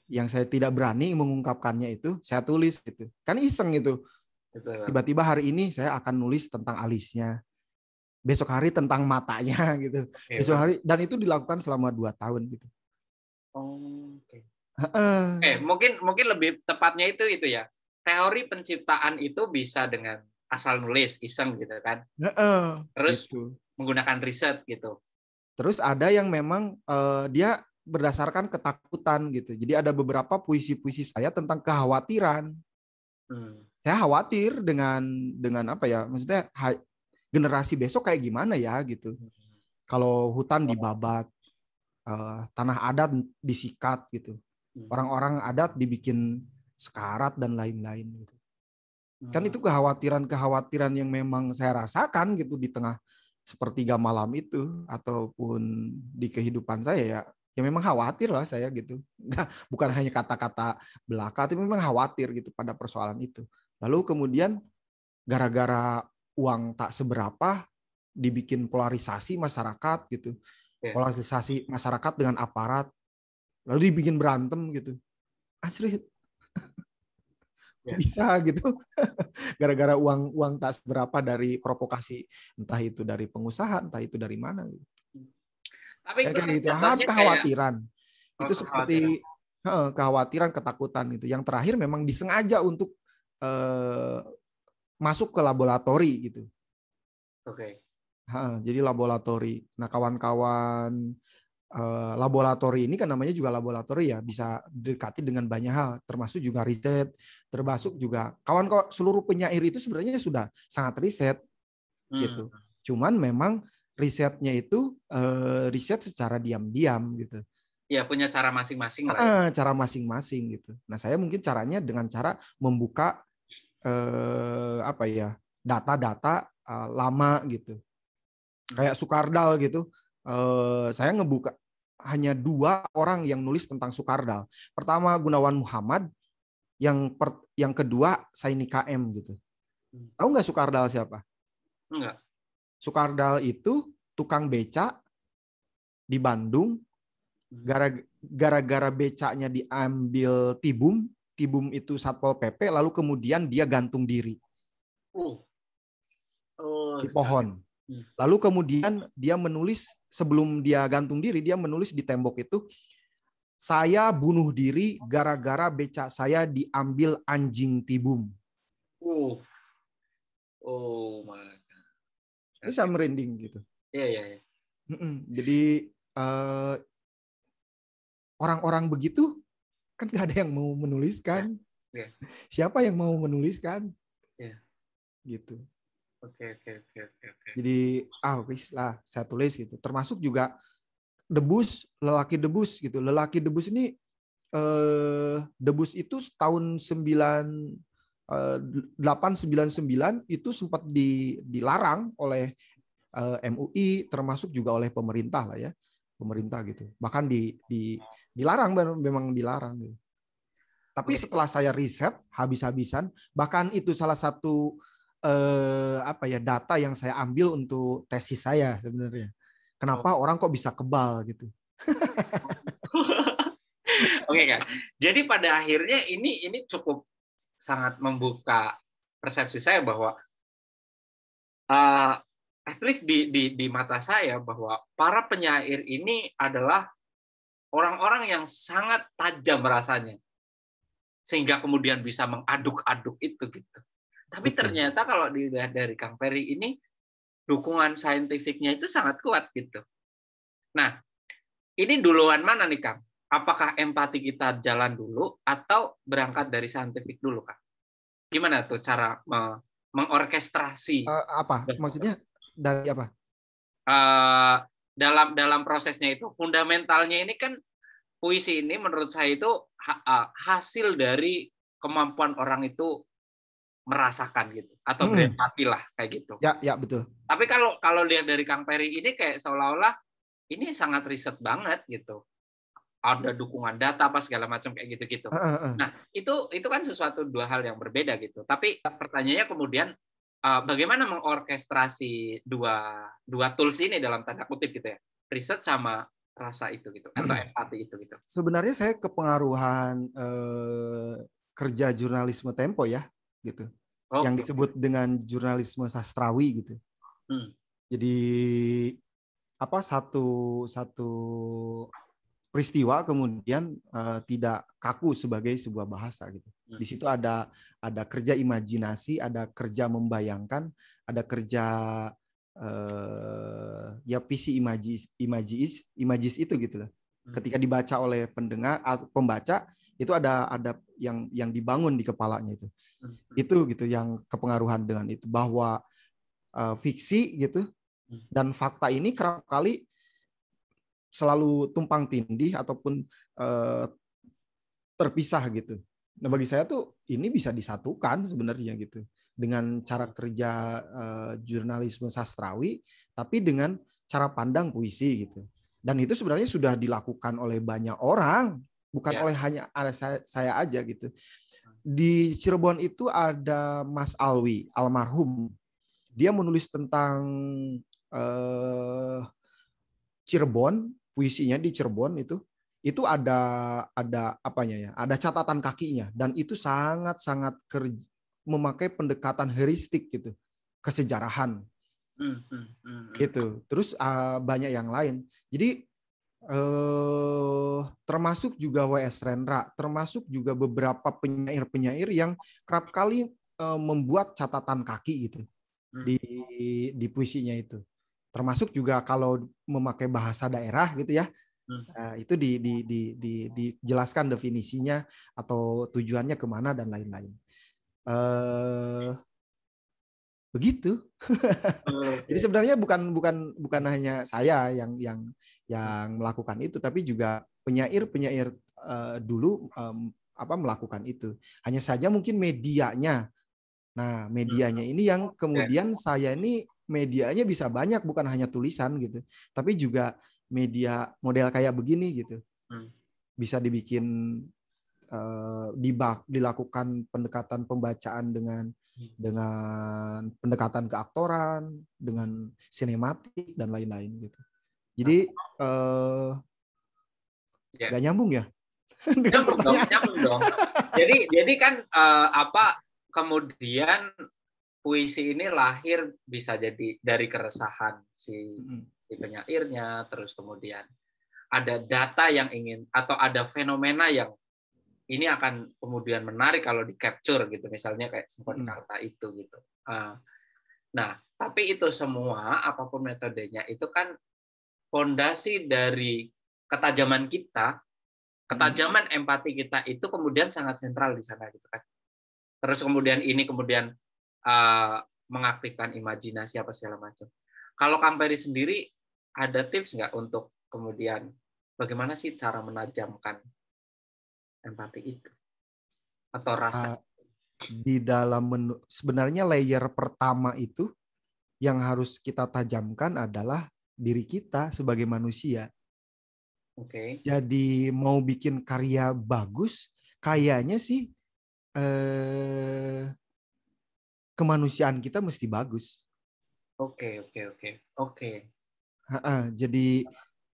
[SPEAKER 2] Yang saya tidak berani mengungkapkannya itu saya tulis gitu. Kan iseng itu. Tiba-tiba hari ini saya akan nulis tentang alisnya. Besok hari tentang matanya gitu. Besok hari, dan itu dilakukan selama 2 tahun gitu.
[SPEAKER 1] Mungkin lebih tepatnya itu ya. Teori penciptaan itu bisa dengan asal nulis iseng gitu kan. Terus gitu. Menggunakan riset gitu.
[SPEAKER 2] Terus ada yang memang dia berdasarkan ketakutan gitu. Jadi ada beberapa puisi-puisi saya tentang kekhawatiran. Saya khawatir dengan apa ya? Maksudnya generasi besok kayak gimana ya gitu. Kalau hutan dibabat, tanah adat disikat gitu. Orang-orang adat dibikin sekarat dan lain-lain gitu. Kan itu kekhawatiran yang memang saya rasakan gitu di tengah sepertiga malam itu ataupun di kehidupan saya ya memang khawatir lah saya gitu. Bukan hanya kata-kata belaka, tapi memang khawatir gitu pada persoalan itu. Lalu kemudian gara-gara uang tak seberapa dibikin polarisasi masyarakat gitu. Polarisasi masyarakat dengan aparat. Lalu dibikin berantem gitu. Asli. Bisa gitu. Gara-gara uang tak seberapa dari provokasi, entah itu dari pengusaha, entah itu dari mana gitu.
[SPEAKER 1] Tapi
[SPEAKER 2] Kan
[SPEAKER 1] itu
[SPEAKER 2] kayak gitu.
[SPEAKER 1] jatuhnya
[SPEAKER 2] Kekhawatiran. Itu
[SPEAKER 1] kekhawatiran.
[SPEAKER 2] seperti kekhawatiran, ketakutan itu. Yang terakhir memang disengaja untuk masuk ke laboratori gitu.
[SPEAKER 1] Oke.
[SPEAKER 2] Jadi laboratori. Nah, kawan-kawan laboratori ini kan namanya juga laboratori ya, bisa dekati dengan banyak hal, termasuk juga riset, termasuk juga kawan-kawan seluruh penyair itu sebenarnya sudah sangat riset gitu. Cuman memang risetnya itu riset secara diam-diam gitu.
[SPEAKER 1] Ya, punya cara masing-masing lah ya.
[SPEAKER 2] Cara masing-masing gitu. Nah, saya mungkin caranya dengan cara membuka apa ya, data-data lama gitu. Kayak Sukardal gitu. Saya ngebuka hanya 2 orang yang nulis tentang Sukardal. Pertama Gunawan Muhammad, yang kedua Saini KM gitu. Tahu nggak Sukardal siapa?
[SPEAKER 1] Enggak.
[SPEAKER 2] Sukardal itu tukang beca di Bandung. Gara-gara becanya diambil Tibum itu Satpol PP, lalu kemudian dia gantung diri di pohon. Lalu kemudian dia menulis, sebelum dia gantung diri, dia menulis di tembok itu, saya bunuh diri gara-gara beca saya diambil anjing Tibum.
[SPEAKER 1] Oh my God.
[SPEAKER 2] Bisa merinding gitu.
[SPEAKER 1] Iya.
[SPEAKER 2] Jadi orang-orang begitu kan gak ada yang mau menuliskan. Siapa yang mau menuliskan? Gitu.
[SPEAKER 1] Oke.
[SPEAKER 2] Jadi wis lah saya tulis gitu. Termasuk juga Debus, lelaki Debus gitu. Lelaki Debus ini Debus itu tahun 899 itu sempat dilarang oleh MUI, termasuk juga oleh pemerintah lah ya. Pemerintah gitu. Bahkan dilarang, memang dilarang gitu. Tapi setelah saya riset habis-habisan, bahkan itu salah satu data yang saya ambil untuk tesis saya sebenarnya. Kenapa orang kok bisa kebal gitu?
[SPEAKER 1] Oke kan. Jadi pada akhirnya ini cukup sangat membuka persepsi saya bahwa at least di mata saya bahwa para penyair ini adalah orang-orang yang sangat tajam rasanya, sehingga kemudian bisa mengaduk-aduk itu gitu. Tapi ternyata kalau dilihat dari Kang Ferry ini, dukungan saintifiknya itu sangat kuat gitu. Nah, ini duluan mana nih Kang? Apakah empati kita jalan dulu atau berangkat dari saintifik dulu Kang? Gimana tuh cara mengorkestrasi?
[SPEAKER 2] Apa? Maksudnya dari apa?
[SPEAKER 1] Dalam prosesnya itu, fundamentalnya ini kan puisi ini menurut saya itu hasil dari kemampuan orang itu merasakan gitu atau berempati lah kayak gitu.
[SPEAKER 2] Ya betul.
[SPEAKER 1] Tapi kalau lihat dari Kang Ferry ini kayak seolah-olah ini sangat riset banget gitu. Ada dukungan data apa segala macam kayak gitu-gitu. Nah, itu kan sesuatu 2 hal yang berbeda gitu. Tapi pertanyaannya kemudian bagaimana mengorkestrasi dua tools ini dalam tanda kutip gitu ya. Riset sama rasa itu gitu atau empati itu gitu.
[SPEAKER 2] Sebenarnya saya kepengaruhan kerja jurnalisme Tempo ya gitu. Yang disebut dengan jurnalisme sastrawi gitu. Jadi satu peristiwa kemudian tidak kaku sebagai sebuah bahasa gitu. Di situ ada kerja imajinasi, ada kerja membayangkan, ada kerja visi imagis itu gitu loh. Ketika dibaca oleh pendengar atau pembaca itu ada yang dibangun di kepalanya itu. Itu gitu yang kepengaruhan dengan itu, bahwa fiksi gitu dan fakta ini kerap kali selalu tumpang tindih ataupun terpisah gitu. Nah, bagi saya tuh ini bisa disatukan sebenarnya gitu dengan cara kerja jurnalisme sastrawi, tapi dengan cara pandang puisi gitu. Dan itu sebenarnya sudah dilakukan oleh banyak orang, bukan oleh hanya saya aja gitu. Di Cirebon itu ada Mas Alwi, almarhum. Dia menulis tentang Cirebon, puisinya di Cirebon itu ada apanya ya? Ada catatan kakinya, dan itu sangat memakai pendekatan heuristik gitu, kesejarahan. Gitu. Terus banyak yang lain. Jadi Termasuk juga W.S. Rendra, termasuk juga beberapa penyair-penyair yang kerap kali membuat catatan kaki gitu di puisinya itu. Termasuk juga kalau memakai bahasa daerah gitu ya, itu dijelaskan definisinya atau tujuannya kemana dan lain-lain. Begitu. Jadi sebenarnya bukan hanya saya yang melakukan itu, tapi juga penyair dulu melakukan itu. Hanya saja mungkin medianya. Nah, medianya ini yang kemudian saya ini medianya bisa banyak, bukan hanya tulisan gitu, tapi juga media model kayak begini gitu. Bisa dibikin dilakukan pendekatan pembacaan dengan pendekatan keaktoran, dengan sinematik dan lain-lain gitu. Jadi nggak nyambung ya?
[SPEAKER 1] Nyambung dong. Jadi kan kemudian puisi ini lahir bisa jadi dari keresahan si penyairnya, terus kemudian ada data yang ingin atau ada fenomena yang ini akan kemudian menarik kalau di capture gitu, misalnya kayak Sempon Karta itu gitu. Nah, tapi itu semua apapun metodenya itu kan fondasi dari ketajaman kita, ketajaman empati kita itu kemudian sangat sentral di sana gitu kan. Terus kemudian ini kemudian mengaktifkan imajinasi apa segala macam. Kalau Kang Peri sendiri ada tips nggak untuk kemudian bagaimana sih cara menajamkan empati itu atau rasa?
[SPEAKER 2] Di dalam sebenarnya layer pertama itu yang harus kita tajamkan adalah diri kita sebagai manusia.
[SPEAKER 1] Oke.
[SPEAKER 2] Jadi mau bikin karya bagus, kayaknya sih kemanusiaan kita mesti bagus.
[SPEAKER 1] Oke.
[SPEAKER 2] Jadi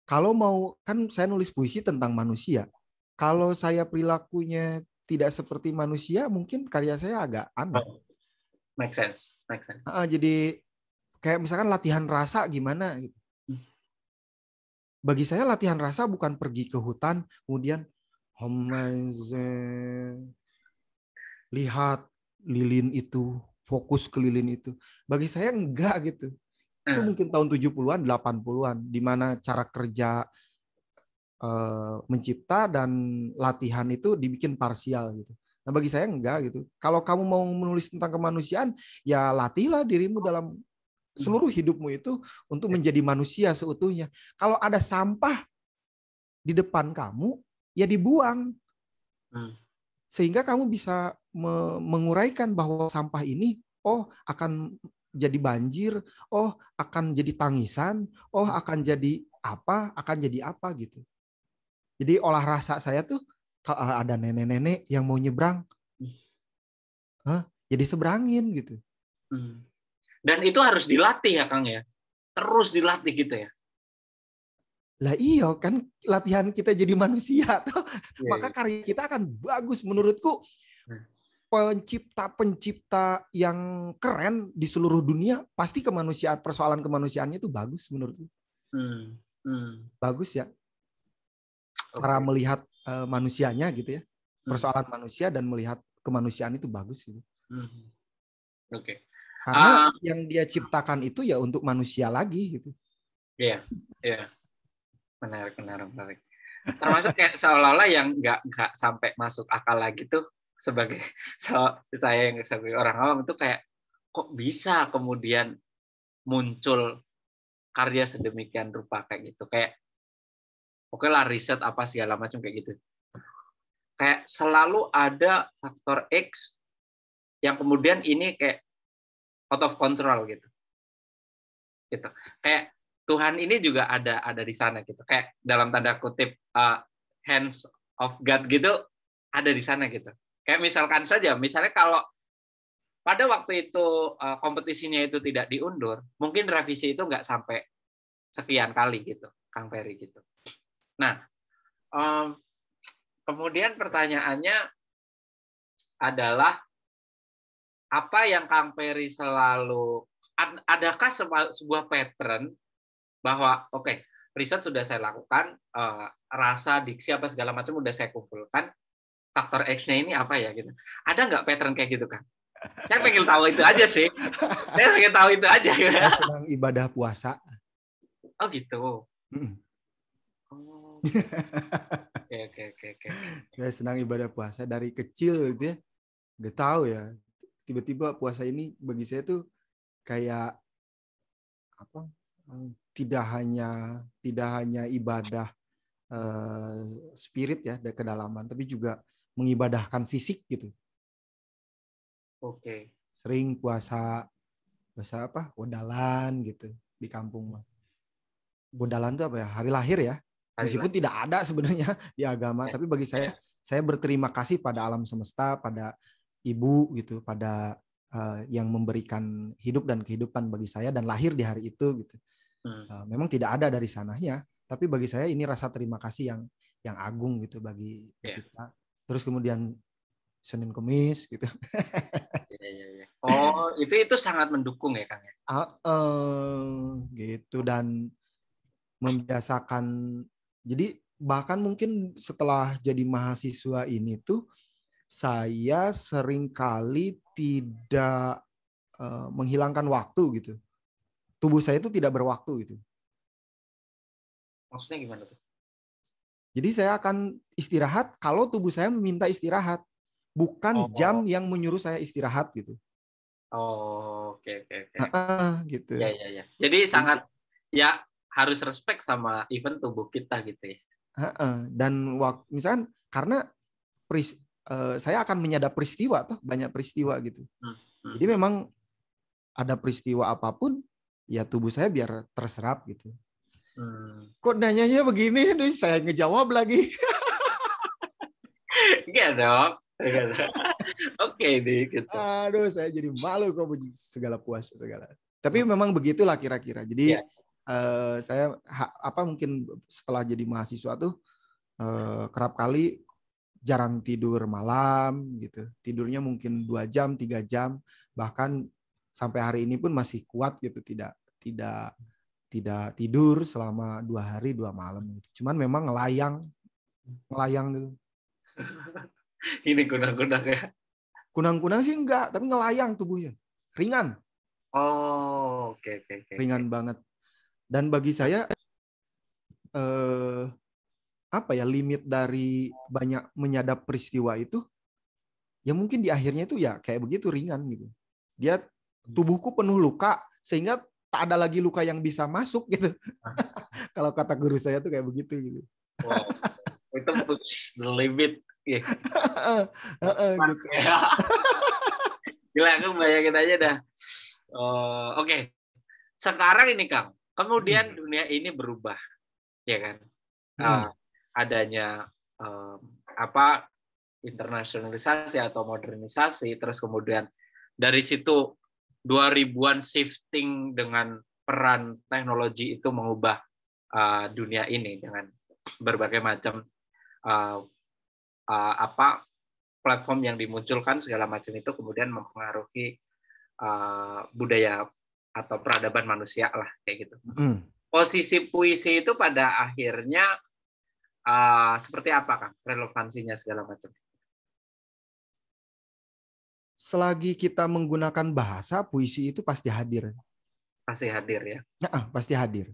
[SPEAKER 2] kalau mau, kan saya nulis puisi tentang manusia. Kalau saya perilakunya tidak seperti manusia, mungkin karya saya agak aneh.
[SPEAKER 1] Make sense.
[SPEAKER 2] Jadi kayak misalkan latihan rasa gimana gitu. Bagi saya latihan rasa bukan pergi ke hutan, kemudian lihat lilin itu, fokus ke lilin itu. Bagi saya enggak gitu. Itu mungkin tahun 70-an, 80-an, di mana cara kerja mencipta dan latihan itu dibikin parsial gitu. Nah, bagi saya enggak gitu. Kalau kamu mau menulis tentang kemanusiaan, ya latihlah dirimu dalam seluruh hidupmu itu untuk menjadi manusia seutuhnya. Kalau ada sampah di depan kamu, ya dibuang. Sehingga kamu bisa menguraikan bahwa sampah ini, akan jadi banjir, akan jadi tangisan, akan jadi apa gitu. Jadi olah rasa saya tuh kalau ada nenek-nenek yang mau nyebrang, jadi seberangin gitu.
[SPEAKER 1] Dan itu harus dilatih ya Kang ya, terus dilatih gitu ya.
[SPEAKER 2] Lah iya kan latihan kita jadi manusia, maka karya kita akan bagus menurutku. Pencipta yang keren di seluruh dunia pasti persoalan kemanusiaannya itu bagus menurutku. Bagus ya. Cara melihat manusianya gitu ya, persoalan manusia dan melihat kemanusiaan itu bagus gitu. Karena yang dia ciptakan itu ya untuk manusia lagi gitu.
[SPEAKER 1] Iya. Menarik. Termasuk kayak seolah-olah yang nggak sampai masuk akal lagi tuh sebagai saya yang sebagai orang awam itu kayak kok bisa kemudian muncul karya sedemikian rupa kayak gitu, kayak oke lah riset apa segala macam kayak gitu. Kayak selalu ada faktor X yang kemudian ini kayak out of control gitu. Kayak Tuhan ini juga ada di sana gitu. Kayak dalam tanda kutip hands of God gitu ada di sana gitu. Kayak misalnya kalau pada waktu itu kompetisinya itu tidak diundur, mungkin revisi itu nggak sampai sekian kali gitu, Kang Peri gitu. Nah, kemudian pertanyaannya adalah apa yang Kang Peri selalu, adakah sebuah pattern bahwa riset sudah saya lakukan, rasa, diksi apa segala macam udah saya kumpulkan. Faktor X-nya ini apa ya gitu. Ada nggak pattern kayak gitu, Kang? Saya pengen tahu itu aja sih. Saya pengen tahu itu aja.
[SPEAKER 2] Saya sedang ibadah puasa.
[SPEAKER 1] Oh gitu.
[SPEAKER 2] Mm.
[SPEAKER 1] Oh. Oke.
[SPEAKER 2] Saya senang ibadah puasa dari kecil gitu ya. Nggak tahu ya. Tiba-tiba puasa ini bagi saya tuh kayak apa? Tidak hanya ibadah spirit ya, dari kedalaman, tapi juga mengibadahkan fisik gitu.
[SPEAKER 1] Oke.
[SPEAKER 2] Sering puasa apa? Wodalan gitu di kampung mah. Wodalan itu apa ya? Hari lahir ya. Meskipun tidak ada sebenarnya di agama, tapi bagi saya berterima kasih pada alam semesta, pada ibu gitu, pada yang memberikan hidup dan kehidupan bagi saya dan lahir di hari itu gitu. Memang tidak ada dari sananya, tapi bagi saya ini rasa terima kasih yang agung gitu bagi pencipta. Terus kemudian Senin Kemis gitu.
[SPEAKER 1] Oh, itu sangat mendukung ya, Kang ya.
[SPEAKER 2] Gitu, dan membiasakan. Jadi bahkan mungkin setelah jadi mahasiswa ini tuh saya seringkali tidak menghilangkan waktu gitu. Tubuh saya itu tidak berwaktu gitu.
[SPEAKER 1] Maksudnya gimana tuh?
[SPEAKER 2] Jadi saya akan istirahat kalau tubuh saya meminta istirahat, bukan jam yang menyuruh saya istirahat gitu.
[SPEAKER 1] Oh, oke.
[SPEAKER 2] Gitu.
[SPEAKER 1] Ya. Jadi sangat ya harus respect sama event tubuh kita gitu ya.
[SPEAKER 2] Dan misalkan karena saya akan menyadap peristiwa tuh, banyak peristiwa gitu. Jadi memang ada peristiwa apapun ya tubuh saya biar terserap gitu. Kok nanyanya begini, saya ngejawab lagi.
[SPEAKER 1] Enggak dong. Oke deh gitu.
[SPEAKER 2] Aduh, saya jadi malu kok segala puasa segala. Tapi memang begitulah kira-kira. Jadi saya mungkin setelah jadi mahasiswa tuh kerap kali jarang tidur malam gitu. Tidurnya mungkin 2 jam, 3 jam, bahkan sampai hari ini pun masih kuat gitu, tidak tidur selama 2 hari 2 malam gitu. Cuman memang ngelayang gitu.
[SPEAKER 1] Ini kunang-kunang ya.
[SPEAKER 2] Kunang-kunang sih enggak, tapi ngelayang tubuhnya. Ringan.
[SPEAKER 1] Oh, oke.
[SPEAKER 2] Ringan banget. Dan bagi saya limit dari banyak menyadap peristiwa itu ya mungkin di akhirnya itu ya kayak begitu, ringan gitu. Dia tubuhku penuh luka sehingga tak ada lagi luka yang bisa masuk gitu. Kalau kata guru saya tuh kayak begitu gitu.
[SPEAKER 1] Wow. Itu the limit.
[SPEAKER 2] Gitu.
[SPEAKER 1] Gila, aku bayangin aja dah. Oke. Sekarang ini Kang, kemudian dunia ini berubah, ya kan? Adanya internasionalisasi atau modernisasi, terus kemudian dari situ 2000-an shifting dengan peran teknologi itu mengubah dunia ini dengan berbagai macam platform yang dimunculkan segala macam itu kemudian mempengaruhi budaya atau peradaban manusia lah kayak gitu. Posisi puisi itu pada akhirnya seperti apa Kang? Relevansinya segala macam.
[SPEAKER 2] Selagi kita menggunakan bahasa, puisi itu pasti hadir.
[SPEAKER 1] Pasti hadir ya?
[SPEAKER 2] Pasti hadir.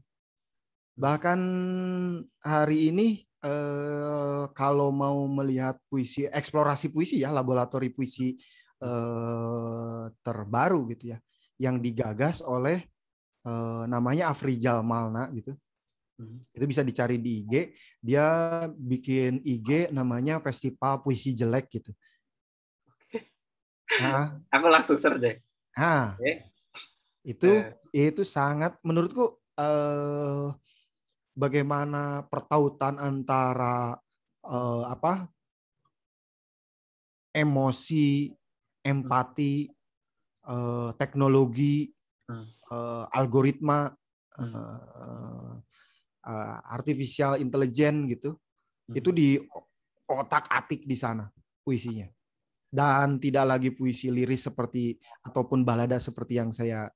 [SPEAKER 2] Bahkan hari ini kalau mau melihat puisi, eksplorasi puisi ya, laboratori puisi terbaru gitu ya, yang digagas oleh namanya Afrizal Malna gitu. Itu bisa dicari di IG. Dia bikin IG namanya Festival Puisi Jelek gitu.
[SPEAKER 1] Aku langsung search deh.
[SPEAKER 2] Itu sangat menurutku bagaimana pertautan antara emosi, empati, teknologi, algoritma, artificial intelligence gitu, itu di otak-atik di sana puisinya. Dan tidak lagi puisi liris seperti ataupun balada seperti yang saya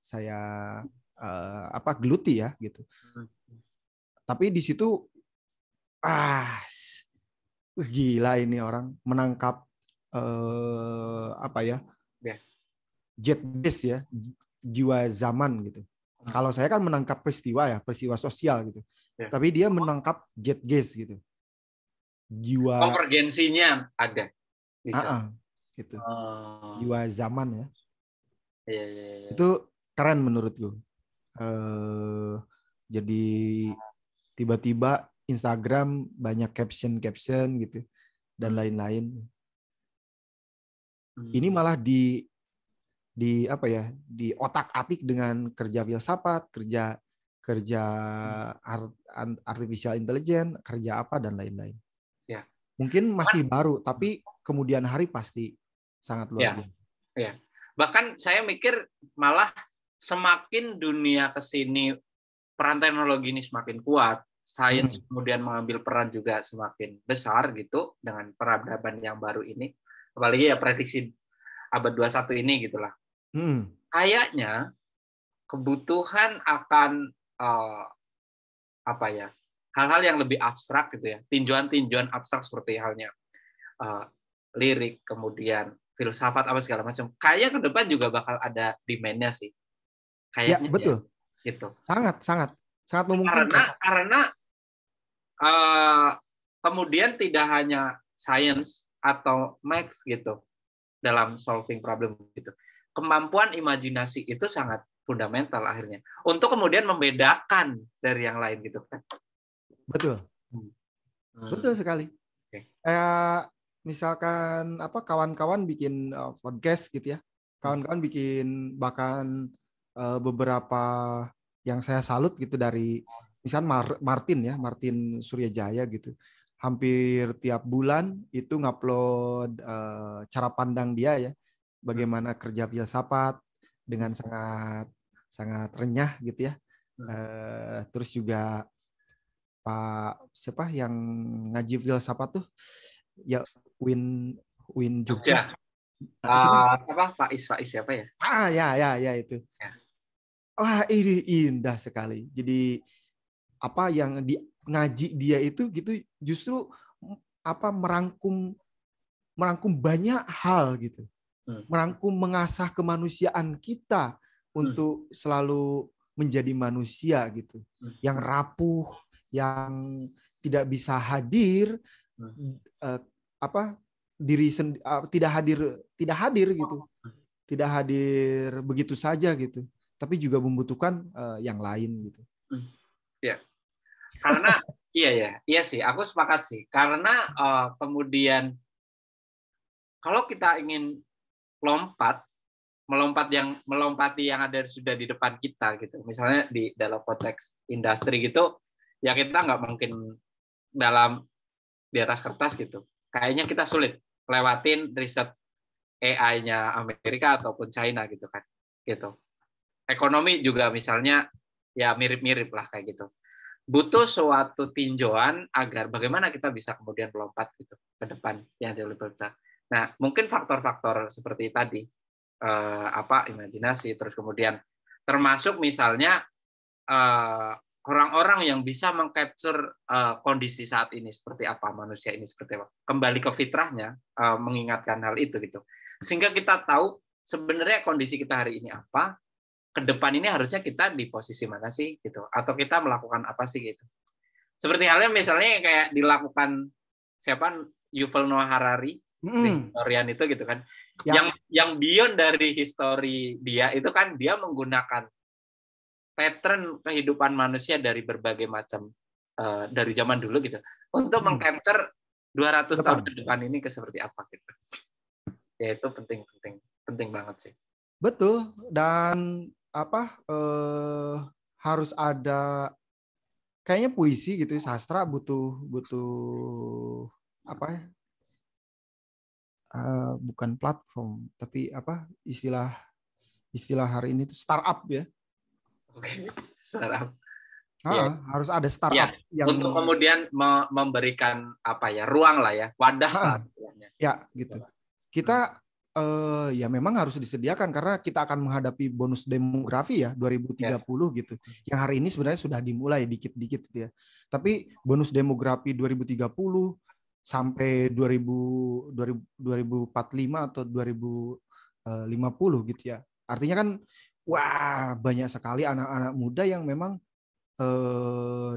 [SPEAKER 2] geluti ya gitu. tapi di situ gila ini orang menangkap apa ya? Zeitgeist ya, jiwa zaman gitu. Kalau saya kan menangkap peristiwa ya, peristiwa sosial gitu. Tapi dia menangkap zeitgeist gitu. Jiwa
[SPEAKER 1] konvergensinya ada. Bisa.
[SPEAKER 2] Gitu. Jiwa zaman ya.
[SPEAKER 1] Iya.
[SPEAKER 2] Itu keren menurutku. Jadi tiba-tiba Instagram banyak caption gitu dan lain-lain. Ini malah di apa ya, di otak-atik dengan kerja filsafat, kerja artificial intelligence, kerja apa dan lain-lain.
[SPEAKER 1] Ya.
[SPEAKER 2] Mungkin masih baru, tapi kemudian hari pasti sangat luar biasa.
[SPEAKER 1] Ya. Bahkan saya mikir malah semakin dunia kesini, peran teknologi ini semakin kuat, sains kemudian mengambil peran juga semakin besar gitu dengan peradaban yang baru ini. Apalagi ya prediksi abad 21 ini gitulah. Kayaknya kebutuhan akan apa ya, hal-hal yang lebih abstrak gitu ya, tinjauan-tinjauan abstrak seperti halnya lirik, kemudian filsafat apa segala macam. Kayaknya ke depan juga bakal ada demand-nya sih. Kayaknya
[SPEAKER 2] ya, betul.
[SPEAKER 1] Ya, gitu.
[SPEAKER 2] Sangat memungkinkan.
[SPEAKER 1] Karena kemudian tidak hanya science atau math gitu dalam solving problem gitu. Kemampuan imajinasi itu sangat fundamental akhirnya untuk kemudian membedakan dari yang lain gitu kan.
[SPEAKER 2] Betul. Betul sekali. Kayak misalkan kawan-kawan bikin podcast gitu ya. Kawan-kawan bikin bahkan beberapa yang saya salut gitu dari misalkan Martin Suryajaya gitu. Hampir tiap bulan itu ngupload cara pandang dia ya. Bagaimana kerja filsafat dengan sangat renyah gitu ya. Terus juga Pak siapa yang ngaji filsafat tuh ya Win Jogja.
[SPEAKER 1] Pak Is siapa ya?
[SPEAKER 2] Ya itu. Ya. Wah, ini indah sekali. Jadi apa yang di ngaji dia itu gitu justru merangkum banyak hal gitu. Merangkum mengasah kemanusiaan kita untuk selalu menjadi manusia gitu. Yang rapuh, yang tidak bisa hadir tidak hadir gitu. Tidak hadir begitu saja gitu. Tapi juga membutuhkan yang lain gitu.
[SPEAKER 1] Ya. Karena iya sih, aku sepakat sih. Karena kemudian kalau kita ingin melompati yang ada sudah di depan kita gitu. Misalnya di dalam konteks industri gitu, ya kita nggak mungkin di atas kertas gitu. Kayaknya kita sulit lewatin riset AI-nya Amerika ataupun China gitu kan. Gitu. Ekonomi juga misalnya ya mirip-mirip lah kayak gitu. Butuh suatu tinjauan agar bagaimana kita bisa kemudian melompat gitu ke depan yang jauh lebih besar. Nah, mungkin faktor-faktor seperti tadi imajinasi, terus kemudian termasuk misalnya orang-orang yang bisa mengcapture kondisi saat ini seperti apa, manusia ini seperti apa, kembali ke fitrahnya, mengingatkan hal itu gitu, sehingga kita tahu sebenarnya kondisi kita hari ini apa, ke depan ini harusnya kita di posisi mana sih gitu, atau kita melakukan apa sih gitu. Seperti halnya misalnya kayak dilakukan Yuval Noah Harari, historian itu gitu kan. Ya. Yang beyond dari histori dia itu kan dia menggunakan pattern kehidupan manusia dari berbagai macam dari zaman dulu gitu untuk mengcapture 200 tahun ke depan ini seperti apa gitu. Ya itu penting banget sih.
[SPEAKER 2] Betul, dan harus ada kayaknya puisi gitu, sastra butuh bukan platform, tapi istilah hari ini itu startup ya.
[SPEAKER 1] Oke, startup.
[SPEAKER 2] Harus ada startup yang
[SPEAKER 1] untuk kemudian memberikan ruang lah ya, wadah lah.
[SPEAKER 2] Ya gitu. Kita Ya memang harus disediakan karena kita akan menghadapi bonus demografi ya 2030 gitu. Yang hari ini sebenarnya sudah dimulai dikit-dikit gitu ya. Tapi bonus demografi 2030 sampai 2045 atau 2050 gitu ya. Artinya kan wah banyak sekali anak-anak muda yang memang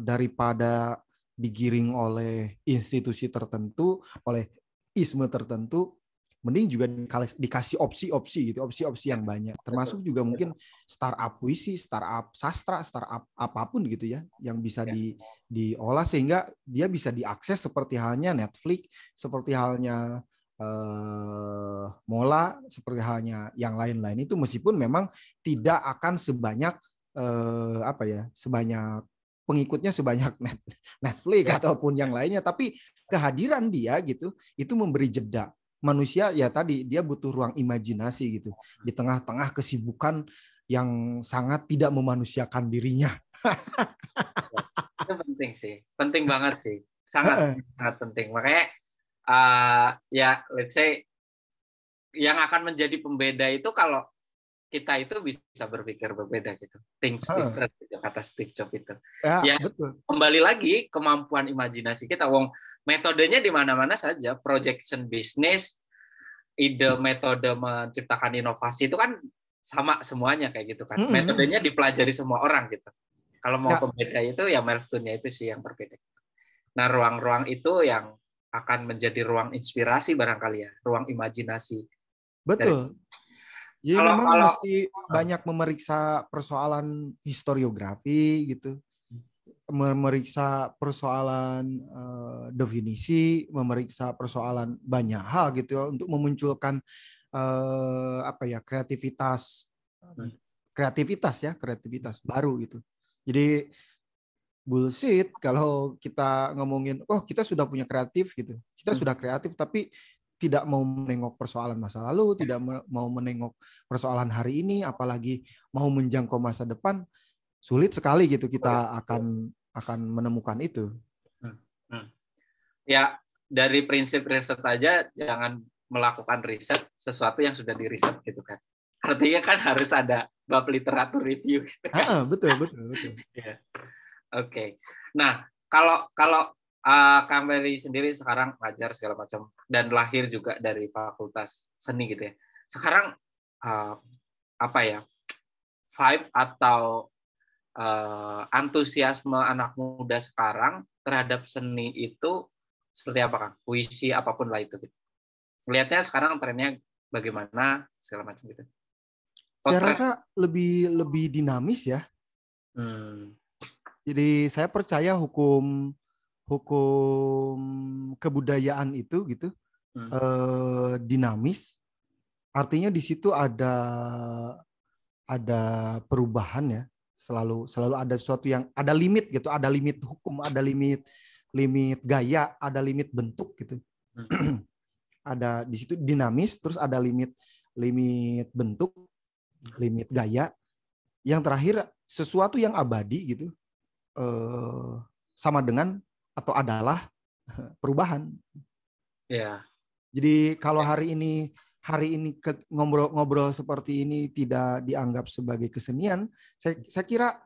[SPEAKER 2] daripada digiring oleh institusi tertentu, oleh isme tertentu, mending juga dikasih opsi-opsi gitu, opsi-opsi yang banyak. Termasuk juga mungkin startup puisi, startup sastra, startup apapun gitu ya, yang bisa diolah sehingga dia bisa diakses seperti halnya Netflix, seperti halnya Mola, seperti halnya yang lain-lain itu, meskipun memang tidak akan sebanyak sebanyak pengikutnya sebanyak Netflix ataupun yang lainnya, tapi kehadiran dia gitu itu memberi jeda. Manusia ya tadi dia butuh ruang imajinasi gitu di tengah-tengah kesibukan yang sangat tidak memanusiakan dirinya.
[SPEAKER 1] Itu penting sih, penting banget sih, sangat penting. Makanya ya let's say yang akan menjadi pembeda itu kalau kita itu bisa berpikir berbeda gitu, think different gitu, kata Steve Jobs itu. Ya betul. Kembali lagi kemampuan imajinasi kita. Wong metodenya di mana-mana saja, projection business, ide metode menciptakan inovasi itu kan sama semuanya kayak gitu kan. Metodenya dipelajari semua orang gitu. Kalau mau pembeda itu ya milestone-nya itu sih yang berbeda. Nah, ruang-ruang itu yang akan menjadi ruang inspirasi barangkali ya, ruang imajinasi.
[SPEAKER 2] Betul. Jadi memang mesti banyak memeriksa persoalan historiografi gitu, memeriksa persoalan definisi, memeriksa persoalan banyak hal gitu ya, untuk memunculkan kreativitas baru gitu. Jadi bullshit kalau kita ngomongin kita sudah punya kreatif gitu, kita sudah kreatif tapi tidak mau menengok persoalan masa lalu, tidak mau menengok persoalan hari ini, apalagi mau menjangkau masa depan, sulit sekali gitu kita akan menemukan itu.
[SPEAKER 1] Ya, dari prinsip riset aja jangan melakukan riset sesuatu yang sudah diriset gitu kan. Artinya kan harus ada bab literatur review gitu kan.
[SPEAKER 2] Betul.
[SPEAKER 1] Ya. Oke. Nah, kalau Kang Ferry sendiri sekarang ngajar segala macam dan lahir juga dari fakultas seni gitu ya. Sekarang vibe atau antusiasme anak muda sekarang terhadap seni itu seperti apa, Kang? Puisi apapun lah itu gitu. Melihatnya sekarang trennya bagaimana segala macam gitu.
[SPEAKER 2] Saya rasa lebih dinamis ya. Jadi saya percaya hukum kebudayaan itu gitu dinamis, artinya di situ ada perubahan ya, selalu ada sesuatu yang ada limit gitu, ada limit hukum, ada limit gaya, ada limit bentuk gitu. Ada di situ dinamis, terus ada limit bentuk, limit gaya, yang terakhir sesuatu yang abadi gitu, sama dengan atau adalah perubahan.
[SPEAKER 1] Ya.
[SPEAKER 2] Jadi kalau hari ini ngobrol seperti ini tidak dianggap sebagai kesenian, saya kira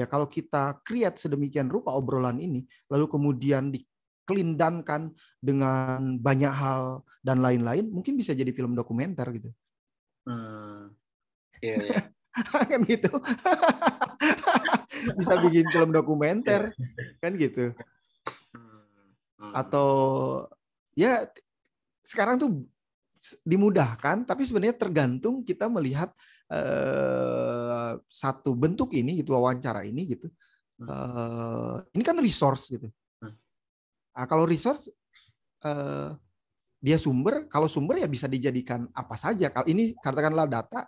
[SPEAKER 2] kalau kita create sedemikian rupa obrolan ini, lalu kemudian dikelindankan dengan banyak hal dan lain-lain, mungkin bisa jadi film dokumenter gitu.
[SPEAKER 1] Iya.
[SPEAKER 2] Kan gitu. Bisa bikin film dokumenter kan gitu. Atau ya sekarang tuh dimudahkan, tapi sebenarnya tergantung kita melihat satu bentuk ini gitu, wawancara ini gitu. Ini kan resource gitu. Nah, kalau resource dia sumber, kalau sumber ya bisa dijadikan apa saja. Kalau ini katakanlah data,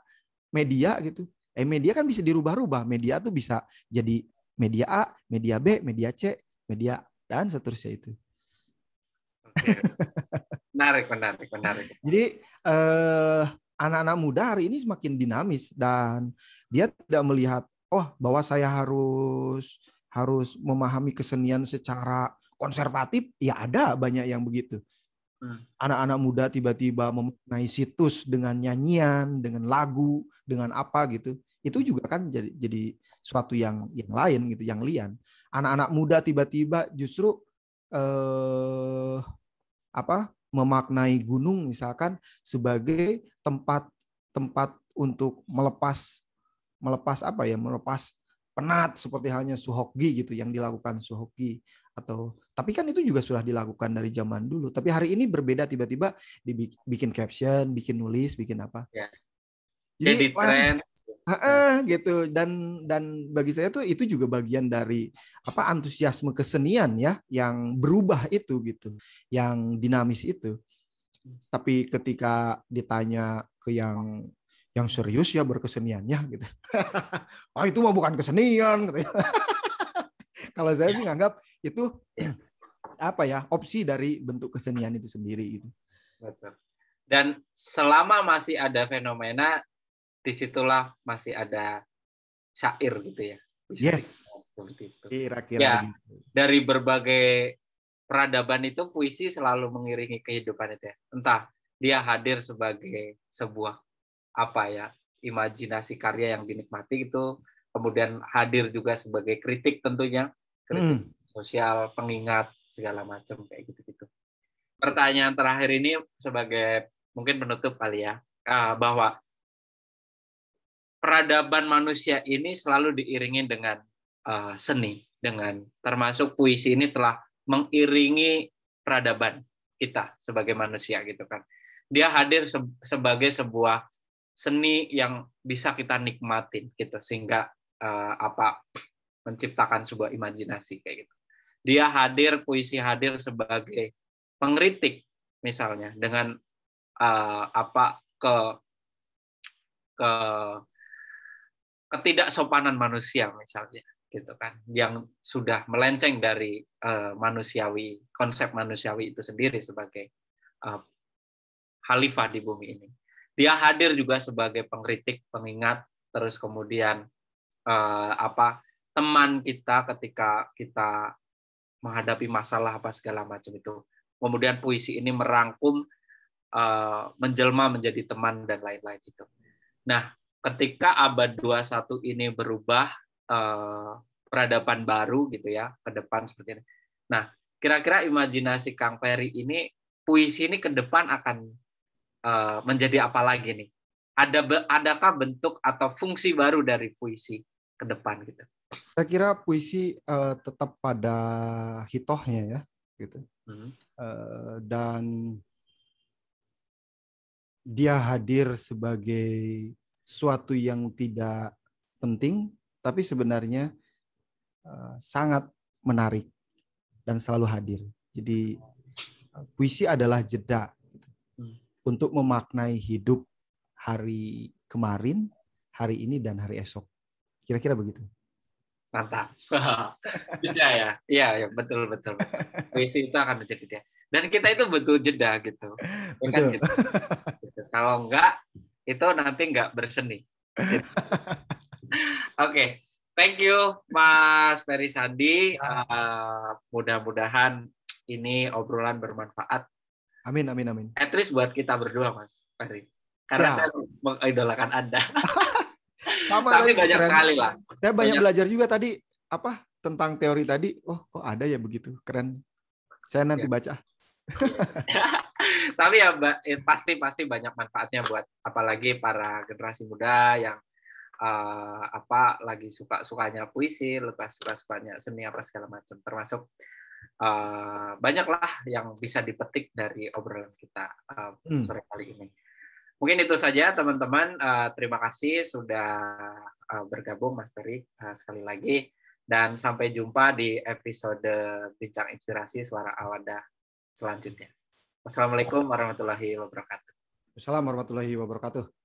[SPEAKER 2] media gitu. Media kan bisa dirubah-rubah. Media tuh bisa jadi media A, media B, media C, media dan seterusnya itu.
[SPEAKER 1] Menarik.
[SPEAKER 2] Jadi anak-anak muda hari ini semakin dinamis dan dia tidak melihat bahwa saya harus memahami kesenian secara konservatif. Ya ada banyak yang begitu. Anak-anak muda tiba-tiba memaknai situs dengan nyanyian, dengan lagu, dengan apa gitu. Itu juga kan jadi suatu yang lain gitu, yang lian. Anak-anak muda tiba-tiba justru memaknai gunung misalkan sebagai tempat untuk melepas penat seperti halnya Suhokgi gitu, yang dilakukan Suhokgi. Tapi kan itu juga sudah dilakukan dari zaman dulu. Tapi hari ini berbeda, tiba-tiba dibikin caption, bikin nulis, bikin apa.
[SPEAKER 1] Ya.
[SPEAKER 2] Jadi tren gitu. Dan bagi saya tuh itu juga bagian dari antusiasme kesenian ya, yang berubah itu gitu, yang dinamis itu. Tapi ketika ditanya ke yang serius ya berkeseniannya gitu. Itu mah bukan kesenian gitu. Kalau saya sih nganggap itu opsi dari bentuk kesenian itu sendiri gitu.
[SPEAKER 1] Betul. Dan selama masih ada fenomena, disitulah masih ada syair gitu ya.
[SPEAKER 2] Yes. Kira-kira begitu.
[SPEAKER 1] Dari berbagai peradaban itu puisi selalu mengiringi kehidupan itu ya. Entah dia hadir sebagai sebuah imajinasi karya yang dinikmati itu, kemudian hadir juga sebagai kritik tentunya, kritik sosial, pengingat segala macam kayak gitu-gitu. Pertanyaan terakhir ini sebagai mungkin penutup kali ya, bahwa peradaban manusia ini selalu diiringi dengan seni, dengan termasuk puisi ini telah mengiringi peradaban kita sebagai manusia gitu kan. Dia hadir sebagai sebuah seni yang bisa kita nikmatin gitu, sehingga menciptakan sebuah imajinasi kayak gitu. Dia hadir, puisi hadir sebagai pengkritik misalnya dengan ketidaksopanan manusia misalnya gitu kan, yang sudah melenceng dari konsep manusiawi itu sendiri sebagai khalifah di bumi ini. Dia hadir juga sebagai pengkritik, pengingat, terus kemudian teman kita ketika kita menghadapi masalah segala macam itu. Kemudian puisi ini merangkum, menjelma menjadi teman dan lain-lain itu. Nah, ketika abad 21 ini berubah, peradaban baru gitu ya ke depan seperti ini. Nah, kira-kira imajinasi Kang Ferry ini, puisi ini ke depan akan menjadi apa lagi nih? Adakah bentuk atau fungsi baru dari puisi ke depan gitu?
[SPEAKER 2] Saya kira puisi tetap pada hitohnya ya gitu. Dan dia hadir sebagai suatu yang tidak penting, tapi sebenarnya sangat menarik dan selalu hadir. Jadi puisi adalah jeda untuk memaknai hidup hari kemarin, hari ini, dan hari esok. Kira-kira begitu.
[SPEAKER 1] Mantap. Jeda ya. Iya, betul. Puisi itu akan menjadi jeda. Dan kita itu butuh jeda gitu.
[SPEAKER 2] Betul.
[SPEAKER 1] Kan, gitu. Kalau enggak, itu nanti enggak berseni. Oke. Thank you, Mas Ferry Sandi. Mudah-mudahan ini obrolan bermanfaat.
[SPEAKER 2] Amin.
[SPEAKER 1] At least buat kita berdua, Mas Ferry. Karena saya mengidolakan Anda.
[SPEAKER 2] Sama.
[SPEAKER 1] Tapi banyak sekali lah.
[SPEAKER 2] Saya banyak belajar juga tadi tentang teori tadi. Oh, kok ada ya begitu. Keren. Saya nanti baca.
[SPEAKER 1] Tapi ya pasti banyak manfaatnya buat apalagi para generasi muda yang lagi suka-sukanya puisi, suka-sukanya seni segala macam, termasuk banyaklah yang bisa dipetik dari obrolan kita sore kali ini. Mungkin itu saja teman-teman. Terima kasih sudah bergabung Mas Ferry sekali lagi, dan sampai jumpa di episode Bincang Inspirasi Suara Awadah selanjutnya. Wassalamualaikum warahmatullahi wabarakatuh.
[SPEAKER 2] Wassalamualaikum warahmatullahi wabarakatuh.